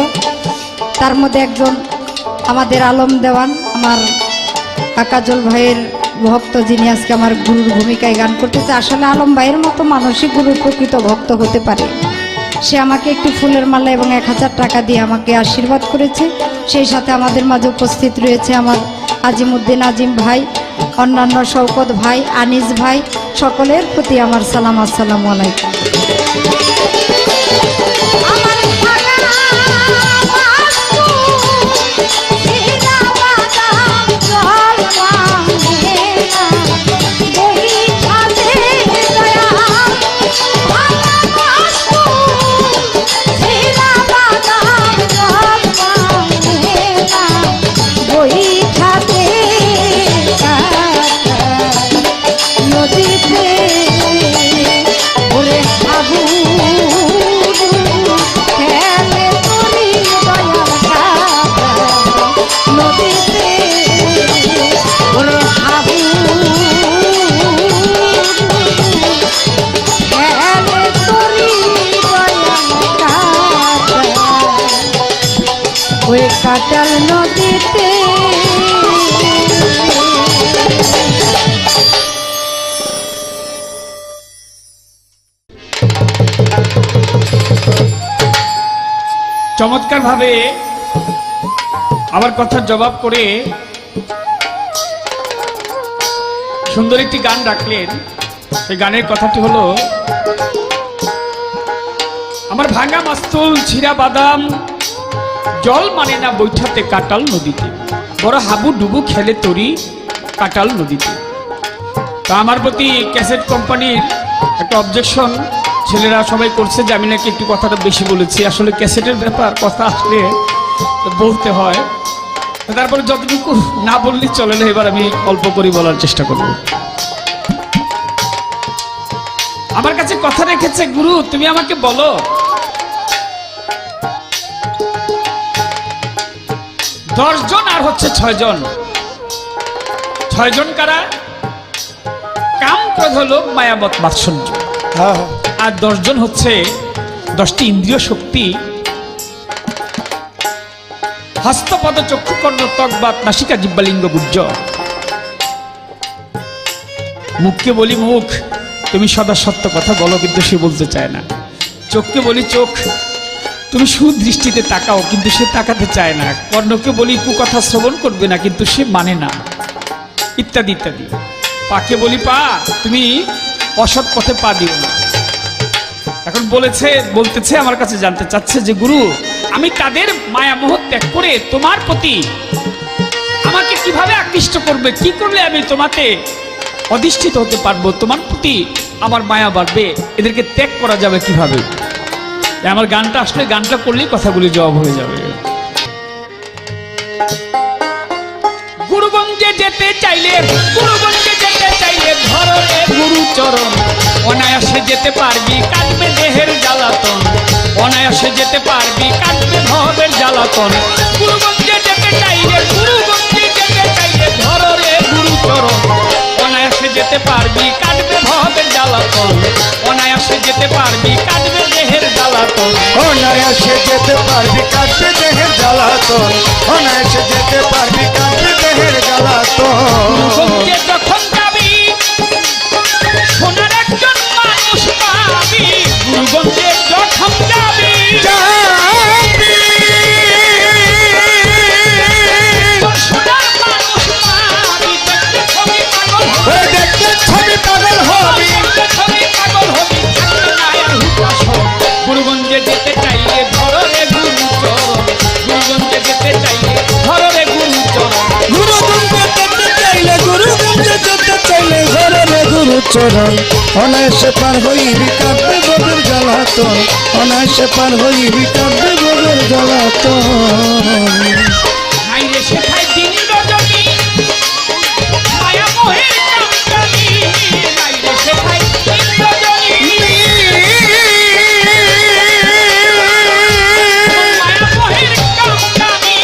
তার মধ্যে একজন আমাদের আলম দেওয়ান, আমার কাকাজল ভাইয়ের ভক্ত, যিনি আজকে আমার গুরুর ভূমিকায় গান করতেছে। আসলে আলম ভাইয়ের মতো মানসিক গুরু প্রকৃত ভক্ত হতে পারে, সে আমাকে একটি ফুলের মালা এবং 1000 টাকা দিয়ে আমাকে আশীর্বাদ করেছে। সেই সাথে আমাদের মাঝে উপস্থিত রয়েছে আমার আজিমউদ্দিন আজিম ভাই, অন্যান্য শওকত ভাই, আনিস ভাই, সকলের প্রতি আমার সালাম। আসসালামু আলাইকুম। কাটাল নদীতে চমৎকার ভাবে আমার কথার জবাব করে সুন্দর একটি গান রাখলেন। সেই গানের কথাটি হলো, আমার ভাঙা মাস্তুল ছিঁড়া বাদাম জল মানে না বৈঠাতে কাটাল নদীতে, বড় হাবু ডুবু খেলে তরি কাটাল নদীতে। তা আমার প্রতি ক্যাসেট কোম্পানির একটা অবজেকশন ছেলেরা সবাই করছে যে আমি নাকি একটু কথাটা বেশি বলেছি। আসলে ক্যাসেটের ব্যাপার, কথা আসলে বলতে হয়। তারপরে যতটুকু না বললে চলে না, এবার আমি অল্প করে বলার চেষ্টা করব। আমার কাছে কথা রেখেছে, গুরু তুমি আমাকে বলো 10 জন আর হচ্ছে 6 জন। 6 জন কারা? কাম, ক্রোধ, লোভ, মায়াবত, মাৎসর্য। আর 10 জন হচ্ছে 10টি ইন্দ্রিয় শক্তি, হস্তপদ চক্ষু কর্ণ ত্বক বাত নাসিকা জিহ্বা লিঙ্গ গুজ্জ। মুখকে বলি মুখ, তুমি সদা সত্য কথা বলো, কিন্তু সে বলতে চায় না। চোখকে বলি চোখ, তুমি সুদৃষ্টিতে তাকাও, কিন্তু সে তাকাতে চায় না। কর্ণকে বলি কুকথা শ্রবণ করবে না, কিন্তু সে মানে না, ইত্যাদি ইত্যাদি। পাকে বলি পা, তুমি অসৎ পথে পা দিও না। এখন বলতেছে আমার কাছে জানতে চাচ্ছে যে গুরু আমি তাদের মায়া মোহ ত্যাগ করে তোমার প্রতি আমাকে কিভাবে আকৃষ্ট করবে, কি করলে আমি তোমাতে অধিষ্ঠিত হতে পারবো, তোমার প্রতি আমার মায়া বাড়বে, এদেরকে ত্যাগ করা যাবে কিভাবে? আমার গানটা আসলে গানটা করলেই কথাগুলি জবাব হয়ে যাবে। গুরুগঞ্জে যেতে চাইলে ধরো রে গুরু চরণ, অনায়াসে যেতে পারবি কাটবে দেহের জ্বালাতন, অনায়াসে যেতে পারবি কাটবে ভবের জ্বালাতন। গুরুগঞ্জে যেতে চাইলে ধরো রে গুরু চরণ, অনায়াসে যেতে পারবি কাটবে ভবের জ্বালাতন, অনায়াসে যেতে পারবি কাটবে দেহের জ্বালাতন, অনায়াসে যেতে পারবি কাটবে দেহের জ্বালাতন, অনায়াসে যেতে পারবি কাটবে দেহের জ্বালাতন। গুরুগঞ্জে যখন যাবি সোনার একজন মানুষ পাবি, গুরুগঞ্জে যখন যাবি সোনার মানুষ পাবি, দেখতে ছবি পাগল হবি, গুরুগঞ্জে যেতে চাইলে ধরো রে গুরু চরণ, গুরুগঞ্জে যেতে চাইলে ধরো রে গুরু চরণ, গুরুগঞ্জে যেতে চাইলে ধরো রে গুরু চরণ, অনায়াসে পার হইবি কাটবে ভবের জ্বালাতন, অনায়াসে পার হইবি কাটবে ভবের জ্বালাতন। হাই রে সেথায় দিন রজনী মায়া মোহের কামকামি, হাই রে সেথায় দিন রজনী মায়া মোহের কামকামি,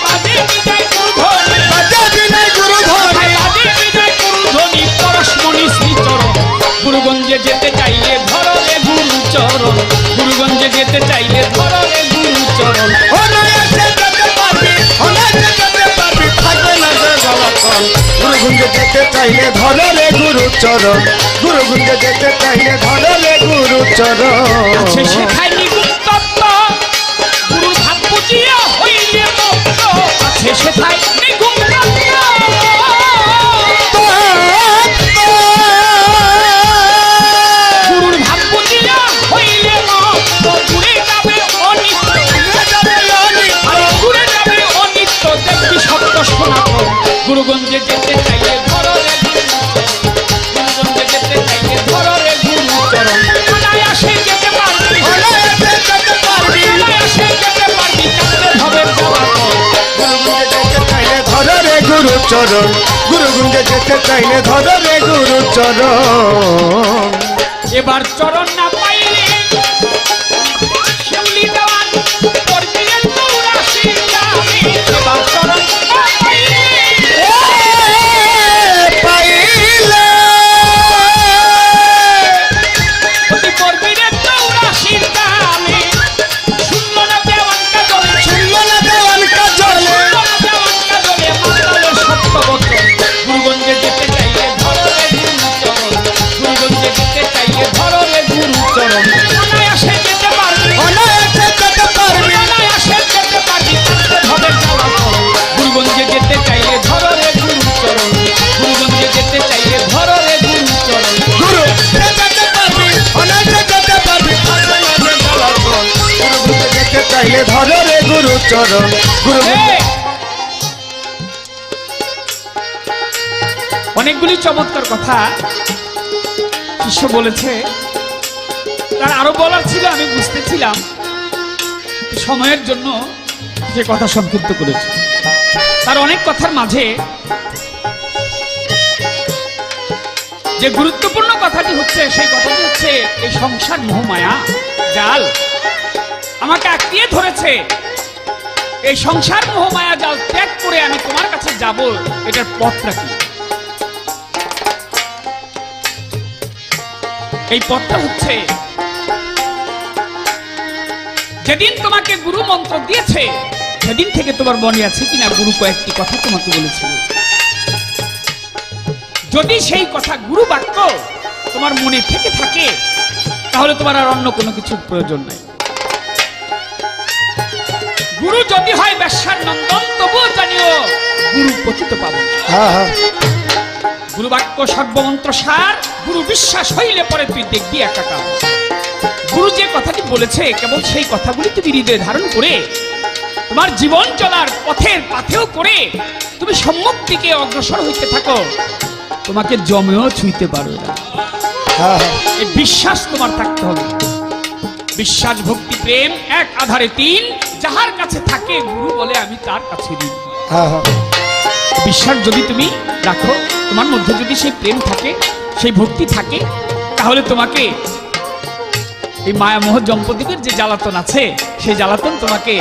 বাজে বিদায় গুরুধনী, বাজে বিদায় গুরুধনী, বাজে বিদায় গুরুধনী, পরশমণি শ্রীচরণ। গুরুগঞ্জে যেতে চাইলে ধরো রে গুরু চরণ, গুরুগঞ্জে যেতে চাইলে ধরো রে গুরু চরণ, অনায়াসে যেতে পারবি, অনায়াসে যেতে পারবি, থাকবে না যে জ্বালাতন। গুরুগঞ্জে যেতে চাইলে ধরো রে গুরু চরণ, গুরুগঞ্জে যেতে চাইলে ধরো রে গুরু চরণ। আছে সেখানে গুরুগঞ্জে যেতে চাইলে ধরো রে গুরুচরণ, গুরুগঞ্জে যেতে চাইলে ধরো রে গুরুচরণ, অনায়াসে যেতে পারবি, অনায়াসে যেতে পারবি, অনায়াসে যেতে পারবি, কাটতে হবে জ্বালাতন। গুরুগুঞ্জে যেতে চাইলে ধরো রে গুরুচরণ, গুরুগুঞ্জে যেতে চাইলে ধরো রে গুরুচরণ। এবার চরণ না পাইলে শিউলি দেওয়ান করবি রে চৌরাশি গ্রামে। এবার চরণ না পাইলে পাইলে অতি করবি রে চৌরাশির গ্রামে। শুনল না দেওয়ান কাজলে, শুনল না দেওয়ান কাজলে, শুনল না দেওয়ান কাজলে, মাতালের সত্য বচন। গুরুগঞ্জে যেতে চাইলে ধরো রে গুরুচরণ, গুরুগঞ্জে যেতে চাইলে ধরো রে গুরুচরণ, অনায়াসে যেতে পারবি, অনায়াসে যেতে পারবি, অনায়াসে যেতে পারবি, কাটতে হবে জ্বালাতন। গুরুগঞ্জে যেতে চাইলে ধরো রে গুরুচরণ, গুরুগঞ্জে যেতে চাইলে ধরো রে গুরুচরণ। গুরুগুঞ্জে যেতে পারবি, অনায়াসে যেতে পারবি, থাকবে না যে জ্বালাতন। গুরুগুঞ্জে যেতে চাইলে ধরো রে গুরুচরণ, গুরুগুঞ্জে এই! অনেকগুলি চমৎকার কথা শিষ্য বলেছে, তার আরো বলার ছিল, আমি বুঝতেছিলাম সময়ের জন্য সে কথা সংক্ষিপ্ত করেছে। তার অনেক কথার মাঝে যে গুরুত্বপূর্ণ কথাটি হচ্ছে, সেই কথাটি হচ্ছে এই সংসার মোহমায়া জাল আমাকে আঁকড়িয়ে ধরেছে। এই সংসার মোহমায়া জাল ত্যাগ করে আমি তোমার কাছে যাব, এটার পথটা কি? এই পথটা হচ্ছে, যেদিন তোমাকে গুরু মন্ত্র দিয়েছে সেদিন থেকে তোমার মনে আছে কিনা গুরু কয়েকটি কথা তোমাকে বলেছিল। যদি সেই কথা গুরু বাক্য তোমার মনে থেকে থাকে, তাহলে তোমার আর অন্য কোনো কিছুর প্রয়োজন নাই। গুরু যদি হয় বেশ্যার নন্দন, তবুও জানিও গুরু পতিত পাবন। হ্যাঁ হ্যাঁ গুরু বাক্য সর্বমন্ত্র সার, গুরু বিশ্বাস হইলে পরে তুই দেখবি একাকার। গুরু যে কথাটি বলেছে, কেবল সেই কথাগুলি তুমি হৃদয়ে ধারণ করে তোমার জীবন চলার পথের পাথেও করে তুমি সম্মুখ দিকে অগ্রসর হইতে থাকো, তোমাকে জমেও ছুঁইতে পারবে না। হ্যাঁ হ্যাঁ এই বিশ্বাস তোমার থাকতে হবে। বিশ্বাস, ভক্তি, প্রেম এক আধারে তিন, যাহার কাছে থাকে গুরু বলে আমি তার কাছে দিই। হ্যাঁ হ্যাঁ বিশ্বাস যদি তুমি রাখো, তোমার মধ্যে যদি সেই প্রেম থাকে, সেই ভক্তি থাকে, তাহলে তোমাকে এই মায়ামোহ দম্পতিদের যে জ্বালাতন আছে, সেই জ্বালাতন তোমাকে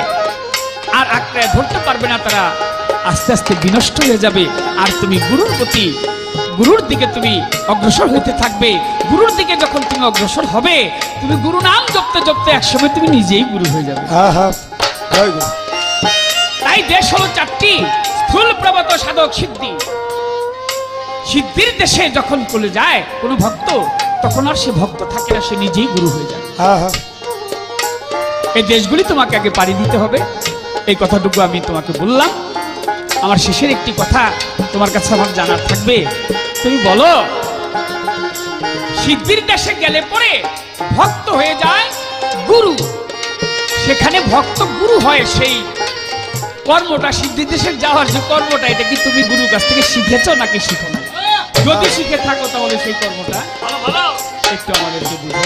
আর আঁকড়ায় ধরতে পারবে না। তারা আস্তে আস্তে বিনষ্ট হয়ে যাবে, আর তুমি গুরুর প্রতি, গুরুর দিকে তুমি অগ্রসর হইতে থাকবে। গুরুর দিকে যখন তুমি অগ্রসর হবে, তুমি গুরু নাম জপতে জপতে একসময় তুমি নিজেই গুরু হয়ে যাবে। হ্যাঁ হ্যাঁ জয় গুরু। তাই দেশ হলো চারটি, স্থূল, প্রবত, সাধক, সিদ্ধি। সিদ্ধির দেশে যখন চলে যায় কোনো ভক্ত, তখন আর সে ভক্ত থাকে না, সে নিজেই গুরু হয়ে যায়। হ্যাঁ হ্যাঁ এই দেশগুলি তোমাকে আগে পাড়ি দিতে হবে, এই কথাটুকু আমি তোমাকে বললাম। আমার শেষের একটি কথা তোমার কাছে আমার জানার থাকবে। তুমি বলো, সিদ্ধির দেশে গেলে পরে ভক্ত হয়ে যায় গুরু, সেখানে ভক্ত গুরু হয়, সেই কর্মটা, সিদ্ধির দেশে যাওয়ার যে কর্মটা, এটা কি তুমি গুরুর কাছ থেকে শিখেছো নাকি শিখো না? যদি শিখে থাকো তাহলে সেই কর্মটা একটু আমাদেরকে বুঝে।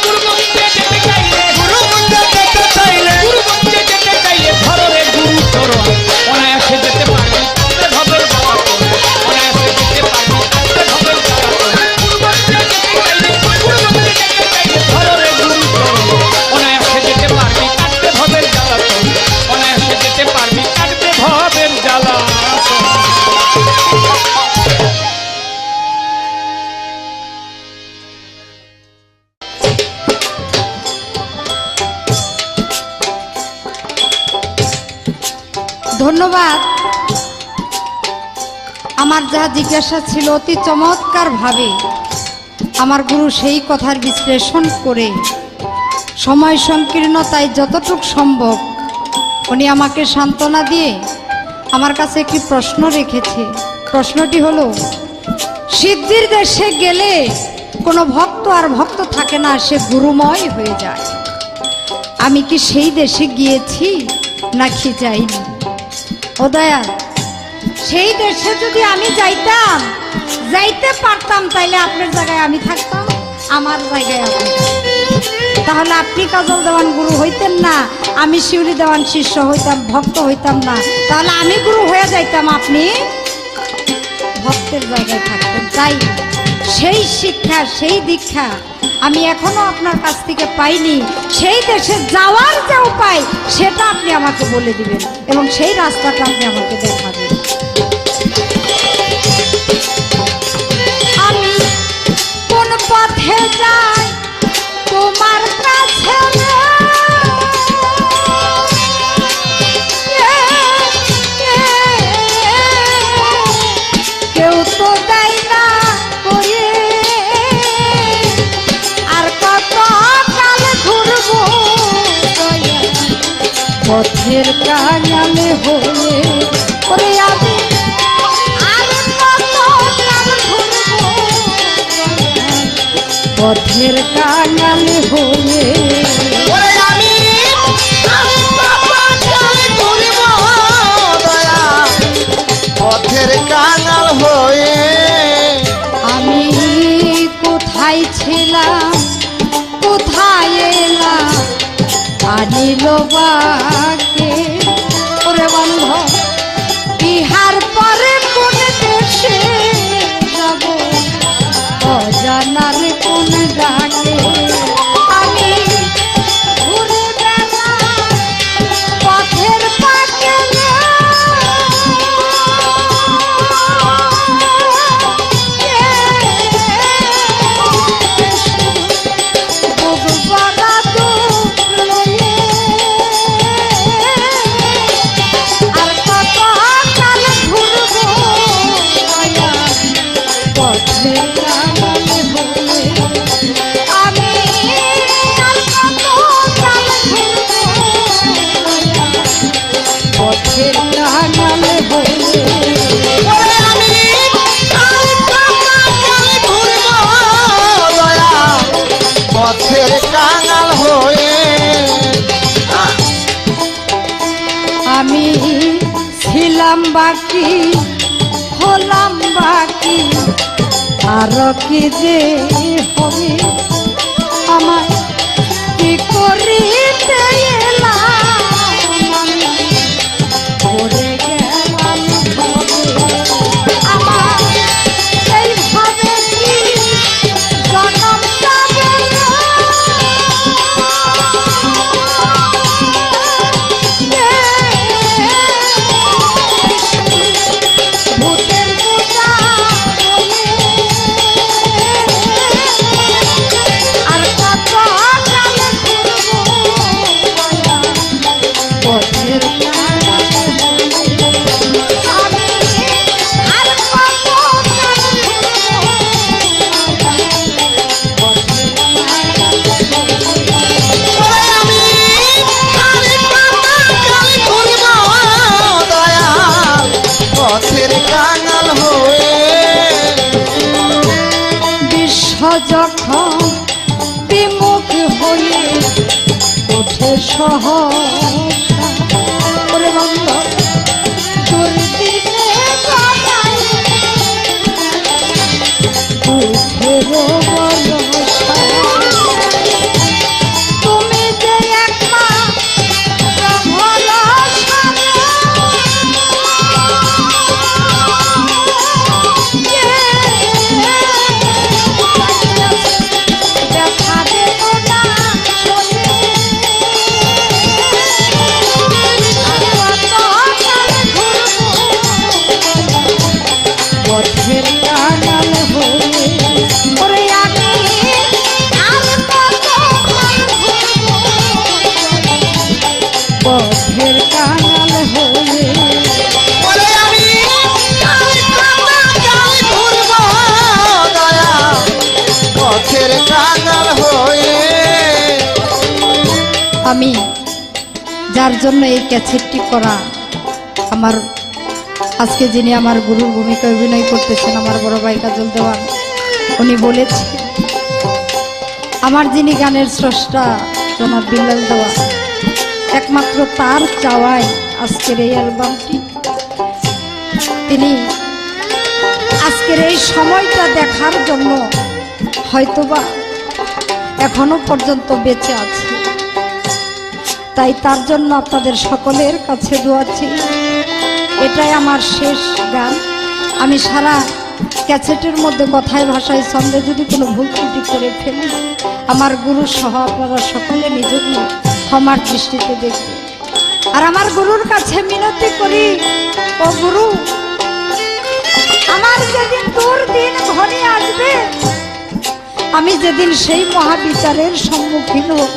গুরুগঞ্জে যেতে চাইলে, গুরুগুঞ্জে যেতে চাইলে, গুরুগঞ্জে যেতে চাইলে ধরো রে গুরুচরণ, অনায়াসে যেতে পারবি, কাটতে হবে জ্বালাতন। অনায়াসে যেতে পারবি, কাটতে হবে জ্বালাতন। গুরুগঞ্জে যেতে চাইলে, গুরুগঞ্জে যেতে চাইলে ধরো রে গুরুচরণ, অনায়াসে যেতে পারবি, কাটতে হবে জ্বালাতন। অনায়াসে যেতে পারবি, কাটতে হবে জ্বালাতন। ধন্যবাদ। আমার যা জিজ্ঞাসা ছিল অতি চমৎকার ভাবে আমার গুরু সেই কথার বিশ্লেষণ করে, সময় সংকীর্ণতায় যতটুক সম্ভব উনি আমাকে সান্ত্বনা দিয়ে আমার কাছে একটি প্রশ্ন রেখেছে। প্রশ্নটি হলো, সিদ্ধির দেশে গেলে কোনো ভক্ত আর ভক্ত থাকে না, সে গুরুময় হয়ে যায়। আমি কি সেই দেশে গিয়েছি নাকি যাইনি? ও দয়া, সেই দেশে যদি আমি যাইতাম, যাইতে পারতাম, তাইলে আপনার জায়গায় আমি থাকতাম, আমার জায়গায় আপনি থাকতেন। তাহলে আপনি কাজল দেওয়ান গুরু হইতেন না, আমি শিউলি দেওয়ান শিষ্য হইতাম, ভক্ত হইতাম না। তাহলে আমি গুরু হয়ে যাইতাম, আপনি ভক্তের জায়গায় থাকতেন। তাই সেই শিক্ষা, সেই দীক্ষা আমি এখনো আপনার কাছ থেকে পাইনি। সেই দেশে যাওয়ার যে উপায়, সেটা আপনি আমাকে বলে দিবেন এবং সেই রাস্তাটা আপনি আমাকে দেখাবেন। আমি কোন পথে যাই তোমার কাছে, কেউ তো দেয় না করে, আর কত কাল ঘুরবো পথের কাঙালে হয়ে, ওরে আমি আর কত কাল ঘুরবো পথের কাঙালে হয়ে। পথের কাঙাল হয়ে আমি কোথায় ছিলাম, কোথায় এলাম, আনিল বাকে, ওরে বন্ধ বিহার পরে কোন দেশে যাব, অজানার কোন ডাকে আমি ঘুরে বেড়াই পথের পাকে। পথের কাঙাল হয়ে আমি ছিলাম বাকি, হলাম বাকি, আর কি যে হবে আমার, কি করিতে এলাম আমি, পড়ে গেলাম ভবে আমার, এইভাবে কি জনম যাবে না? ভূতের পূজা বলে আর কত কাল ঘুরবো পথের কাঙালে আমি, আর কত কাল পথের কাঙাল হয়ে বিশ্ব যখন বিমুখ হয়ে ওঠে সহসা, ওরে বন্ধ দুর্দিনে কাটাই উঠে বলসা, তুমি যে একমা ভরসা, দেখা দেব না শোনে, আর কত কাল ঘুরবো পথের কাঙাল হয়ে, ওরে আমি আর কত কাল ঘুরবো পথের কাঙাল হয়ে। বলে আমি ঘুরবো দয়া পথের কাঙাল হয়ে। আমি যার জন্য এই ক্যাসেটটি করা, আমার আজকে যিনি আমার গুরুর ভূমিকা অভিনয় করতেছেন, আমার বড় ভাই কাজল দেওয়ান, উনি বলেছেন আমার যিনি গানের স্রষ্টা জনাব বিল্লাল দেওয়ান, একমাত্র তার চাওয়ায় আজকের এই অ্যালবামটি, তিনি আজকের এই সময়টা দেখার জন্য হয়তোবা এখনো পর্যন্ত বেঁচে আছে। তাই তার জন্য আপনাদের সকলের কাছে দোয়াচ্ছি। এটাই আমার শেষ গান। আমি সারা ক্যাসেটের মধ্যে কথায় ভাষায় ছন্দে যদি কোনো ভুল ত্রুটি করে ফেলি, আমার গুরু সহ আপনারা সকলে নিজেকে ক্ষমার দৃষ্টিতে দেখবে। আর আমার গুরুর কাছে মিনতি করি, ও গুরু, আমার যেদিন দুর্দিন ঘনিয়ে আসবে, আমি যেদিন সেই মহাবিচারের সম্মুখীন হব,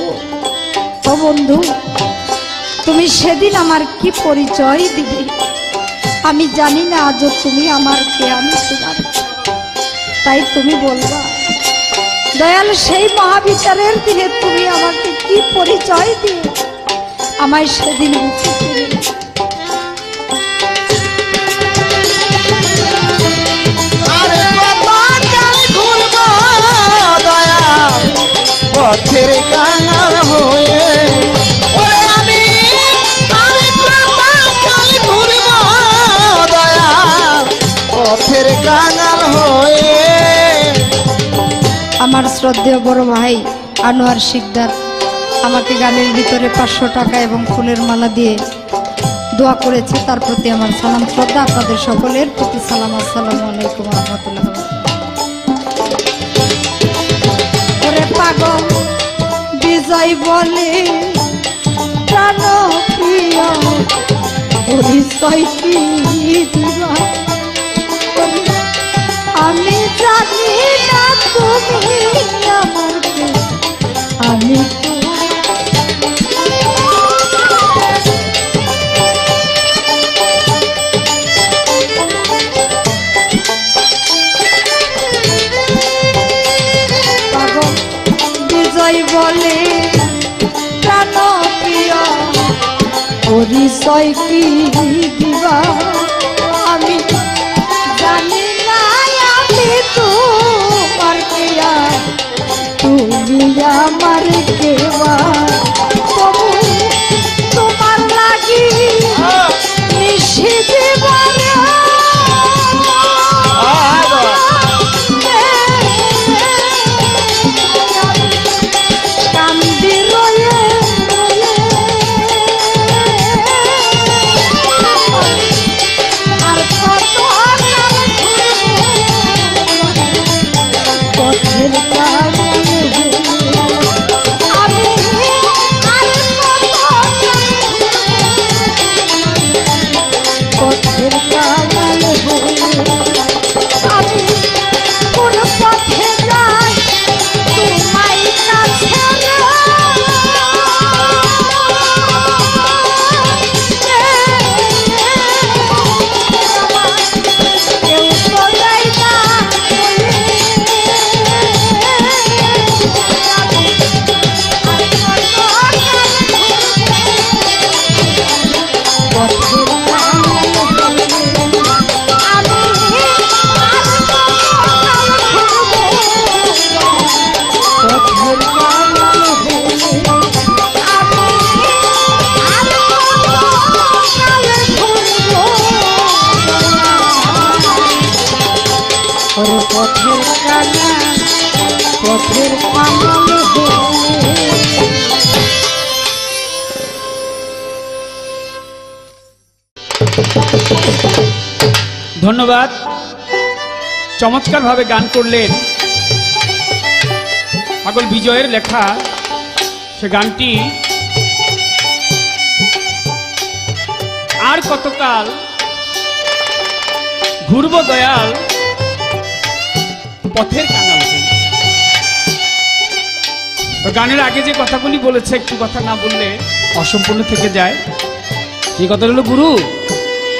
ও বন্ধু, তুমি সেদিন আমার কি পরিচয় দিবে আমি জানি না। আজও তুমি আমার কে, আমি তোমার। তাই তুমি বলবা দয়াল, সেই মহাবিচারের দিনে তুমি আমাকে কি পরিচয় দিয়ে আমায় সেদিন মুক্তি দিবে। পথের কাঙাল হয়ে ওরে আমি ঘুরব দয়া, পথের কাঙাল হয়ে। আমার শ্রদ্ধেয় বড় ভাই আনোয়ার শিকদার আমাকে গানের ভিতরে 500 টাকা এবং ফুলের মালা দিয়ে দোয়া করেছে। তার প্রতি আমার সালাম শ্রদ্ধা। আপনাদের সকলের প্রতি সালাম। আসসালামু আলাইকুম ওয়া রাহমাতুল্লাহ। ওরে পাগল বিজয় বলে প্রাণ প্রিয় পরিচয় কি দিবা, আমি জানি না তুমি আমার কে, আমি পাগল বিজয় বলে প্রাণ প্রিয় পরিচয় কি দিবা, আমি জানি না আমি তোমার কেয়া, তুমি আমার কেবা, তবু তোমার লাগি নিশি জীবনে কান্দি রয়ে আর কত পথের কারণে আমি আর পথের কারণে আমি কোন পথে যাই তোমায় কাছে কেউ তো দেয় না পথের কানা পথের কামাল ধন্যবাদ। চমৎকারভাবে গান করলেন। পাগল বিজয়ের লেখা সে গানটি আর কতকাল ঘুরব দয়াল পথের কাঙাল হয়ে। গানের আগে যে কথাগুলি বলেছে একটু কথা না বললে অসম্পূর্ণ থেকে যায়। যে কথা হলো, গুরু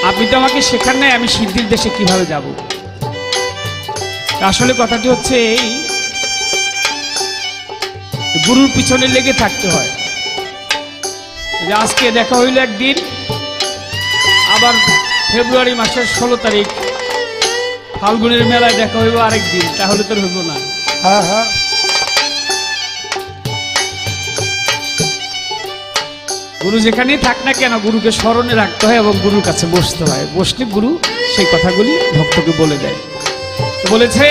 আপনি তো আমাকে শেখান নাই আমি সিদ্ধির দেশে কিভাবে যাব। আসলে কথাটি হচ্ছে এই, গুরুর পিছনে লেগে থাকতে হয়। যে আজকে দেখা হইল একদিন, আবার ফেব্রুয়ারি মাসের 16 তারিখ ফাল্গুনের মেলায় দেখা হইব আরেকদিন, তাহলে তো হইব না। হ্যাঁ হ্যাঁ গুরু যেখানেই থাক না কেন গুরুকে স্মরণে রাখতে হয় এবং গুরুর কাছে বসতে হয়, বসলে গুরু সেই কথাগুলি ভক্তকে বলে দেয়। তো বলেছে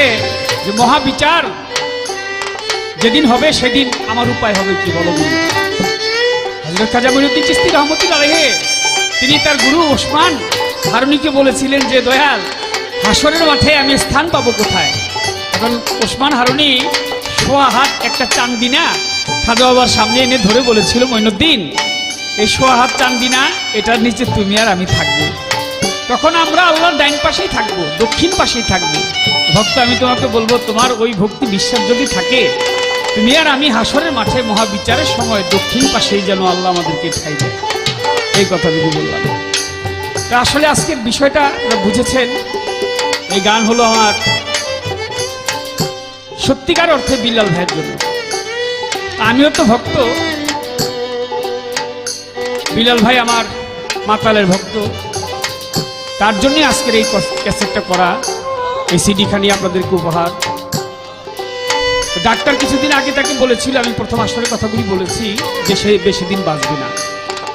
যে মহাবিচার যেদিন হবে সেদিন আমার উপায় হবে কি বলো গুরু? হযরত খাজা মঈনুদ্দিন চিশতি রহমতুল্লাহ আলাইহি তিনি তার গুরু ওসমান হারুনিকে বলেছিলেন যে দয়াল, হাসরের মাঠে আমি স্থান পাবো কোথায়? এখন ওসমান হারুনি সোয়া হাত একটা চান্দিনা খাজা বাবার সামনে এনে ধরে বলেছিল, মঈনুদ্দিন এই সোয়া হাত চান্দিনা এটার নিচে তুমি আর আমি থাকবো। তখন আমরা আল্লাহর ডাইন পাশেই থাকবো, দক্ষিণ পাশেই থাকবো। ভক্ত আমি তোমাকে বলবো, তোমার ওই ভক্তি বিশ্বাস যদি থাকে, তুমি আর আমি হাসরের মাঠে মহাবিচারের সময় দক্ষিণ পাশেই যেন আল্লাহ আমাদেরকে ঠাই দেয়। এই কথা যদি বললাম। তা আসলে আজকের বিষয়টা বুঝেছেন। এই গান হলো আমার সত্যিকার অর্থে বিল্লাল ভাইয়ের জন্য। আমিও তো ভক্ত, বিল্লাল ভাই আমার মাতালের ভক্ত, তার জন্যই আজকের এই ক্যাসেটটা করা, এই সিডিখানি আপনাদেরকে উপহার। ডাক্তার কিছুদিন আগে তাকে বলেছিল, আমি প্রথম আসরের কথাগুলি বলেছি, যে সে বেশি দিন বাঁচবে না।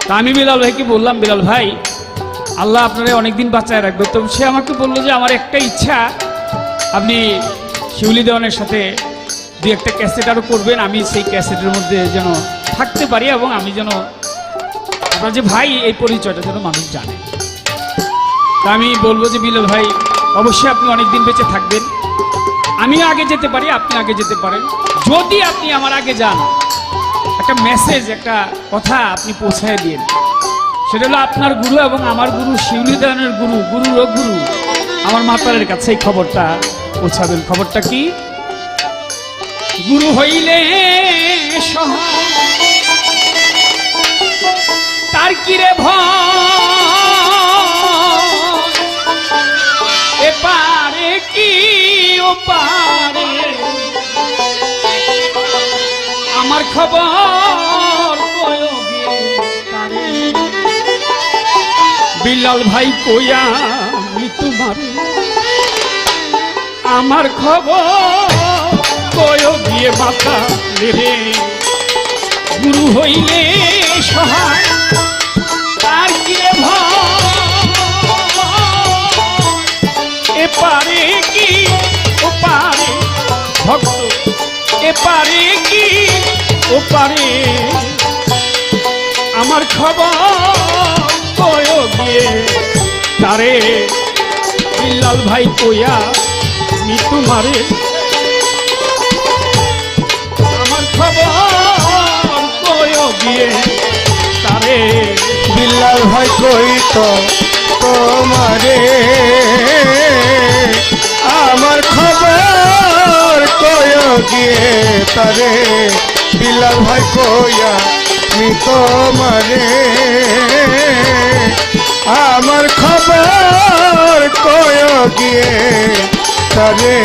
তা আমি বিলাল ভাইকে বললাম, বিলাল ভাই আল্লাহ আপনারা অনেকদিন বাঁচায় রাখবে। তো সে আমাকে বললো যে আমার একটা ইচ্ছা, আপনি শিউলি দেওয়ানের সাথে দু একটা ক্যাসেট আরও করবেন, আমি সেই ক্যাসেটের মধ্যে যেন থাকতে পারি এবং আমি যেন আপনার যে ভাই এই পরিচয়টা যেন মানুষ জানে। তা আমি বলবো যে বিলাল ভাই অবশ্যই আপনি অনেকদিন বেঁচে থাকবেন, আমিও আগে যেতে পারি, আপনি আগে যেতে পারেন। যদি আপনি আমার আগে যান, একটা মেসেজ, একটা কথা আপনি পৌঁছায় দিন। সেটা হলো আপনার গুরু এবং আমার গুরু শিউলি দেওয়ানের গুরু, গুরুরও গুরু আমার মাতালের কাছে এই খবরটা পৌঁছাবেন। খবরটা কি? গুরু হইলে তার কিরে ভয়, এপারে কি ওপারে আমার খবর বিল্লাল ভাই কইয়া তোমার আমার খবর কয় গিয়ে মাথা রে। গুরু হইলে সহায় তার কিরে ভয়, এপারে কি ওপারে ভক্ত, এপারে কি ওপারে আমার খবর কয় গিয়ে তারে। বিল্লাল ভাই কইয়া তোমারে আমার খবর কয় গিয়ে তারে। বিল্লাল ভাই কই তো তোমারে আমার খবর কয় গিয়ে তারে। বিল্লাল ভাই কইয়া তোমারে আমার খবর কয় গিয়ে তারে।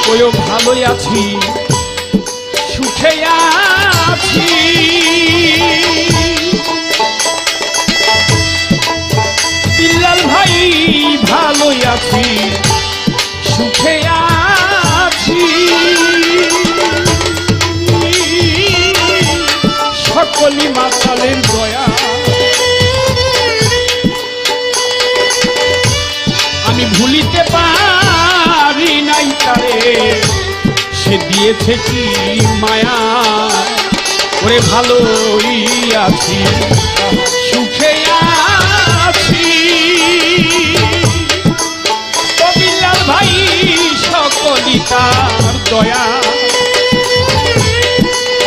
কয়ও ভালোই আছি, সুখে আছি, বিল্লাল ভাই ভালোই আছি, সুখে আছি, সকলি মাতালের দয়া। আমি ভুলিতে পারি নাই তারে, সে দিয়েছে কি মায়া। ওরে ভালোই আছি, সুখে আছি, ও বিল্লাল ভাই সকলি তার দয়া।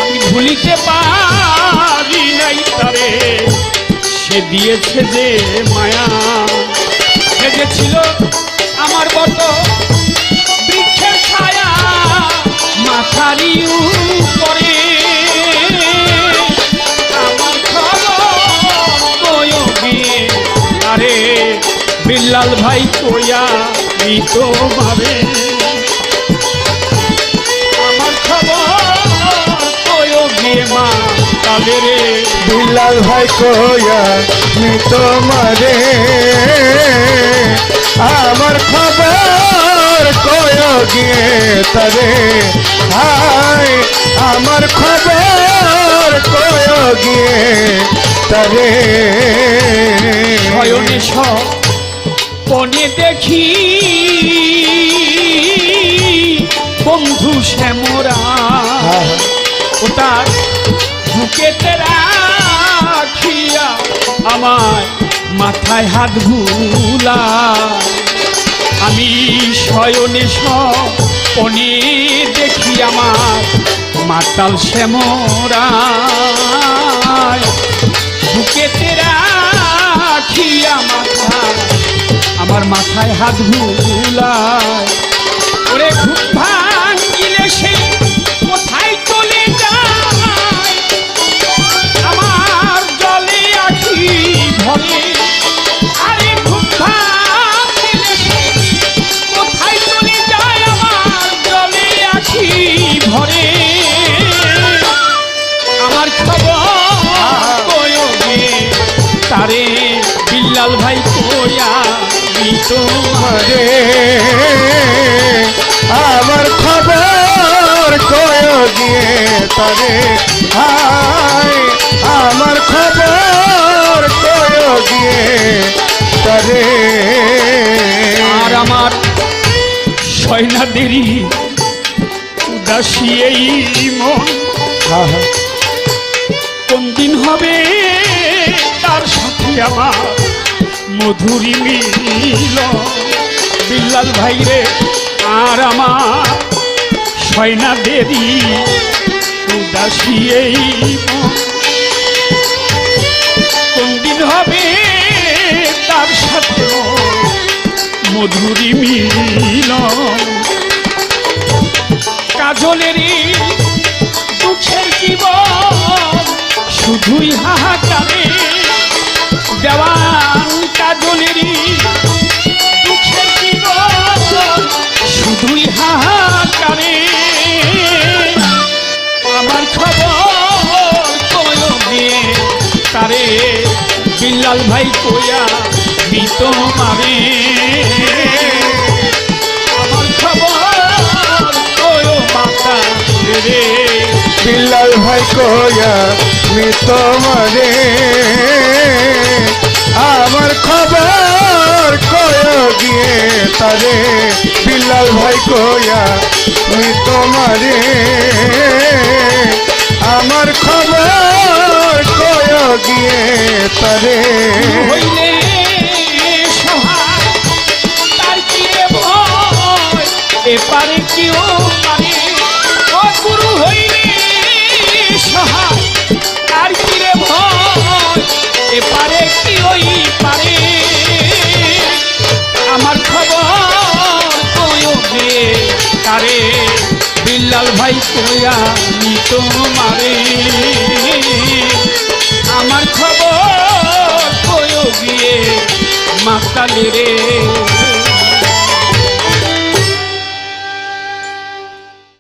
আমি ভুলিতে পারি নাই তারে, সে দিয়েছে যে মায়া। সে যে ছিল আমার বট বৃক্ষের ছায়া, মাথারি উপরে আমার খবর কয় গিয়ে আরে। বিল্লাল ভাই কইয়া তোমারে আমার খবর কয় গিয়ে মা তালে রে। বিল্লাল ভাই কইয়া তোমারে আমার খবর কয় গিয়ে তারে। হায় আমার খবর তারে শয়নে স্বপনে দেখি বন্ধু শ্যামরা ও তার বুকেতে রাখিয়া আমার মাথায় হাত ভুলা আমি শয়নে স্বপনে দেখি আমার মাতাল শ্যামরা বুকেতে রাখিয়া আমার মাথায় হাত ভুলায় ওরে ঘুম ভাঙিলে সে কোথায় চলে যায় আমার জলে আখি ভরে আরে ঘুম ভাঙিলে সে কোথায় চলে যায় আমার জলে আখি ভরে আমার খবর তারে বিল্লাল ভাই কোয়া তোমারে আমার খবর কয় গিয়ে তারে হায় আমার খবর কয় গিয়ে তারে আর আমার সয়নাদেরই উদাসী এই মন কোন দিন হবে তার সাথে আমার মধুরী মিল বিল্লাল ভাই রে আর আমার সয়নাদেরই উদাসী এই মন কোন দিন হবে তার সাথে মধুরী মিল কাজলেরই দুঃখের জীবন শুধুই হাহাকারে দেওয়ান কাজলেরই দুঃখের জীবন শুধুই হাহাকারে আমার খবর কয়বে তারে বিল্লাল ভাই কোয়া মৃত মারে আমার খবর কয় মাতা রে বিল্লাল ভাই কোয়া মৃত মারে আমার খবর কয় গিয়ে তারে বিল্লাল ভাই কোয়া মৃত মারে আমার খবর কয় গিয়ে তারে হইলে সহায় তার কি রে ভয় এপারে কেউ পারে ও গুরু হইলে সহায় তার কি রে ভয় এপারে কি ওই পারে আমার খবর কয়বে তারে বিল্লাল ভাই কোয়া মৃত মারে আমার খবর কয় গিয়ে মাতালে রে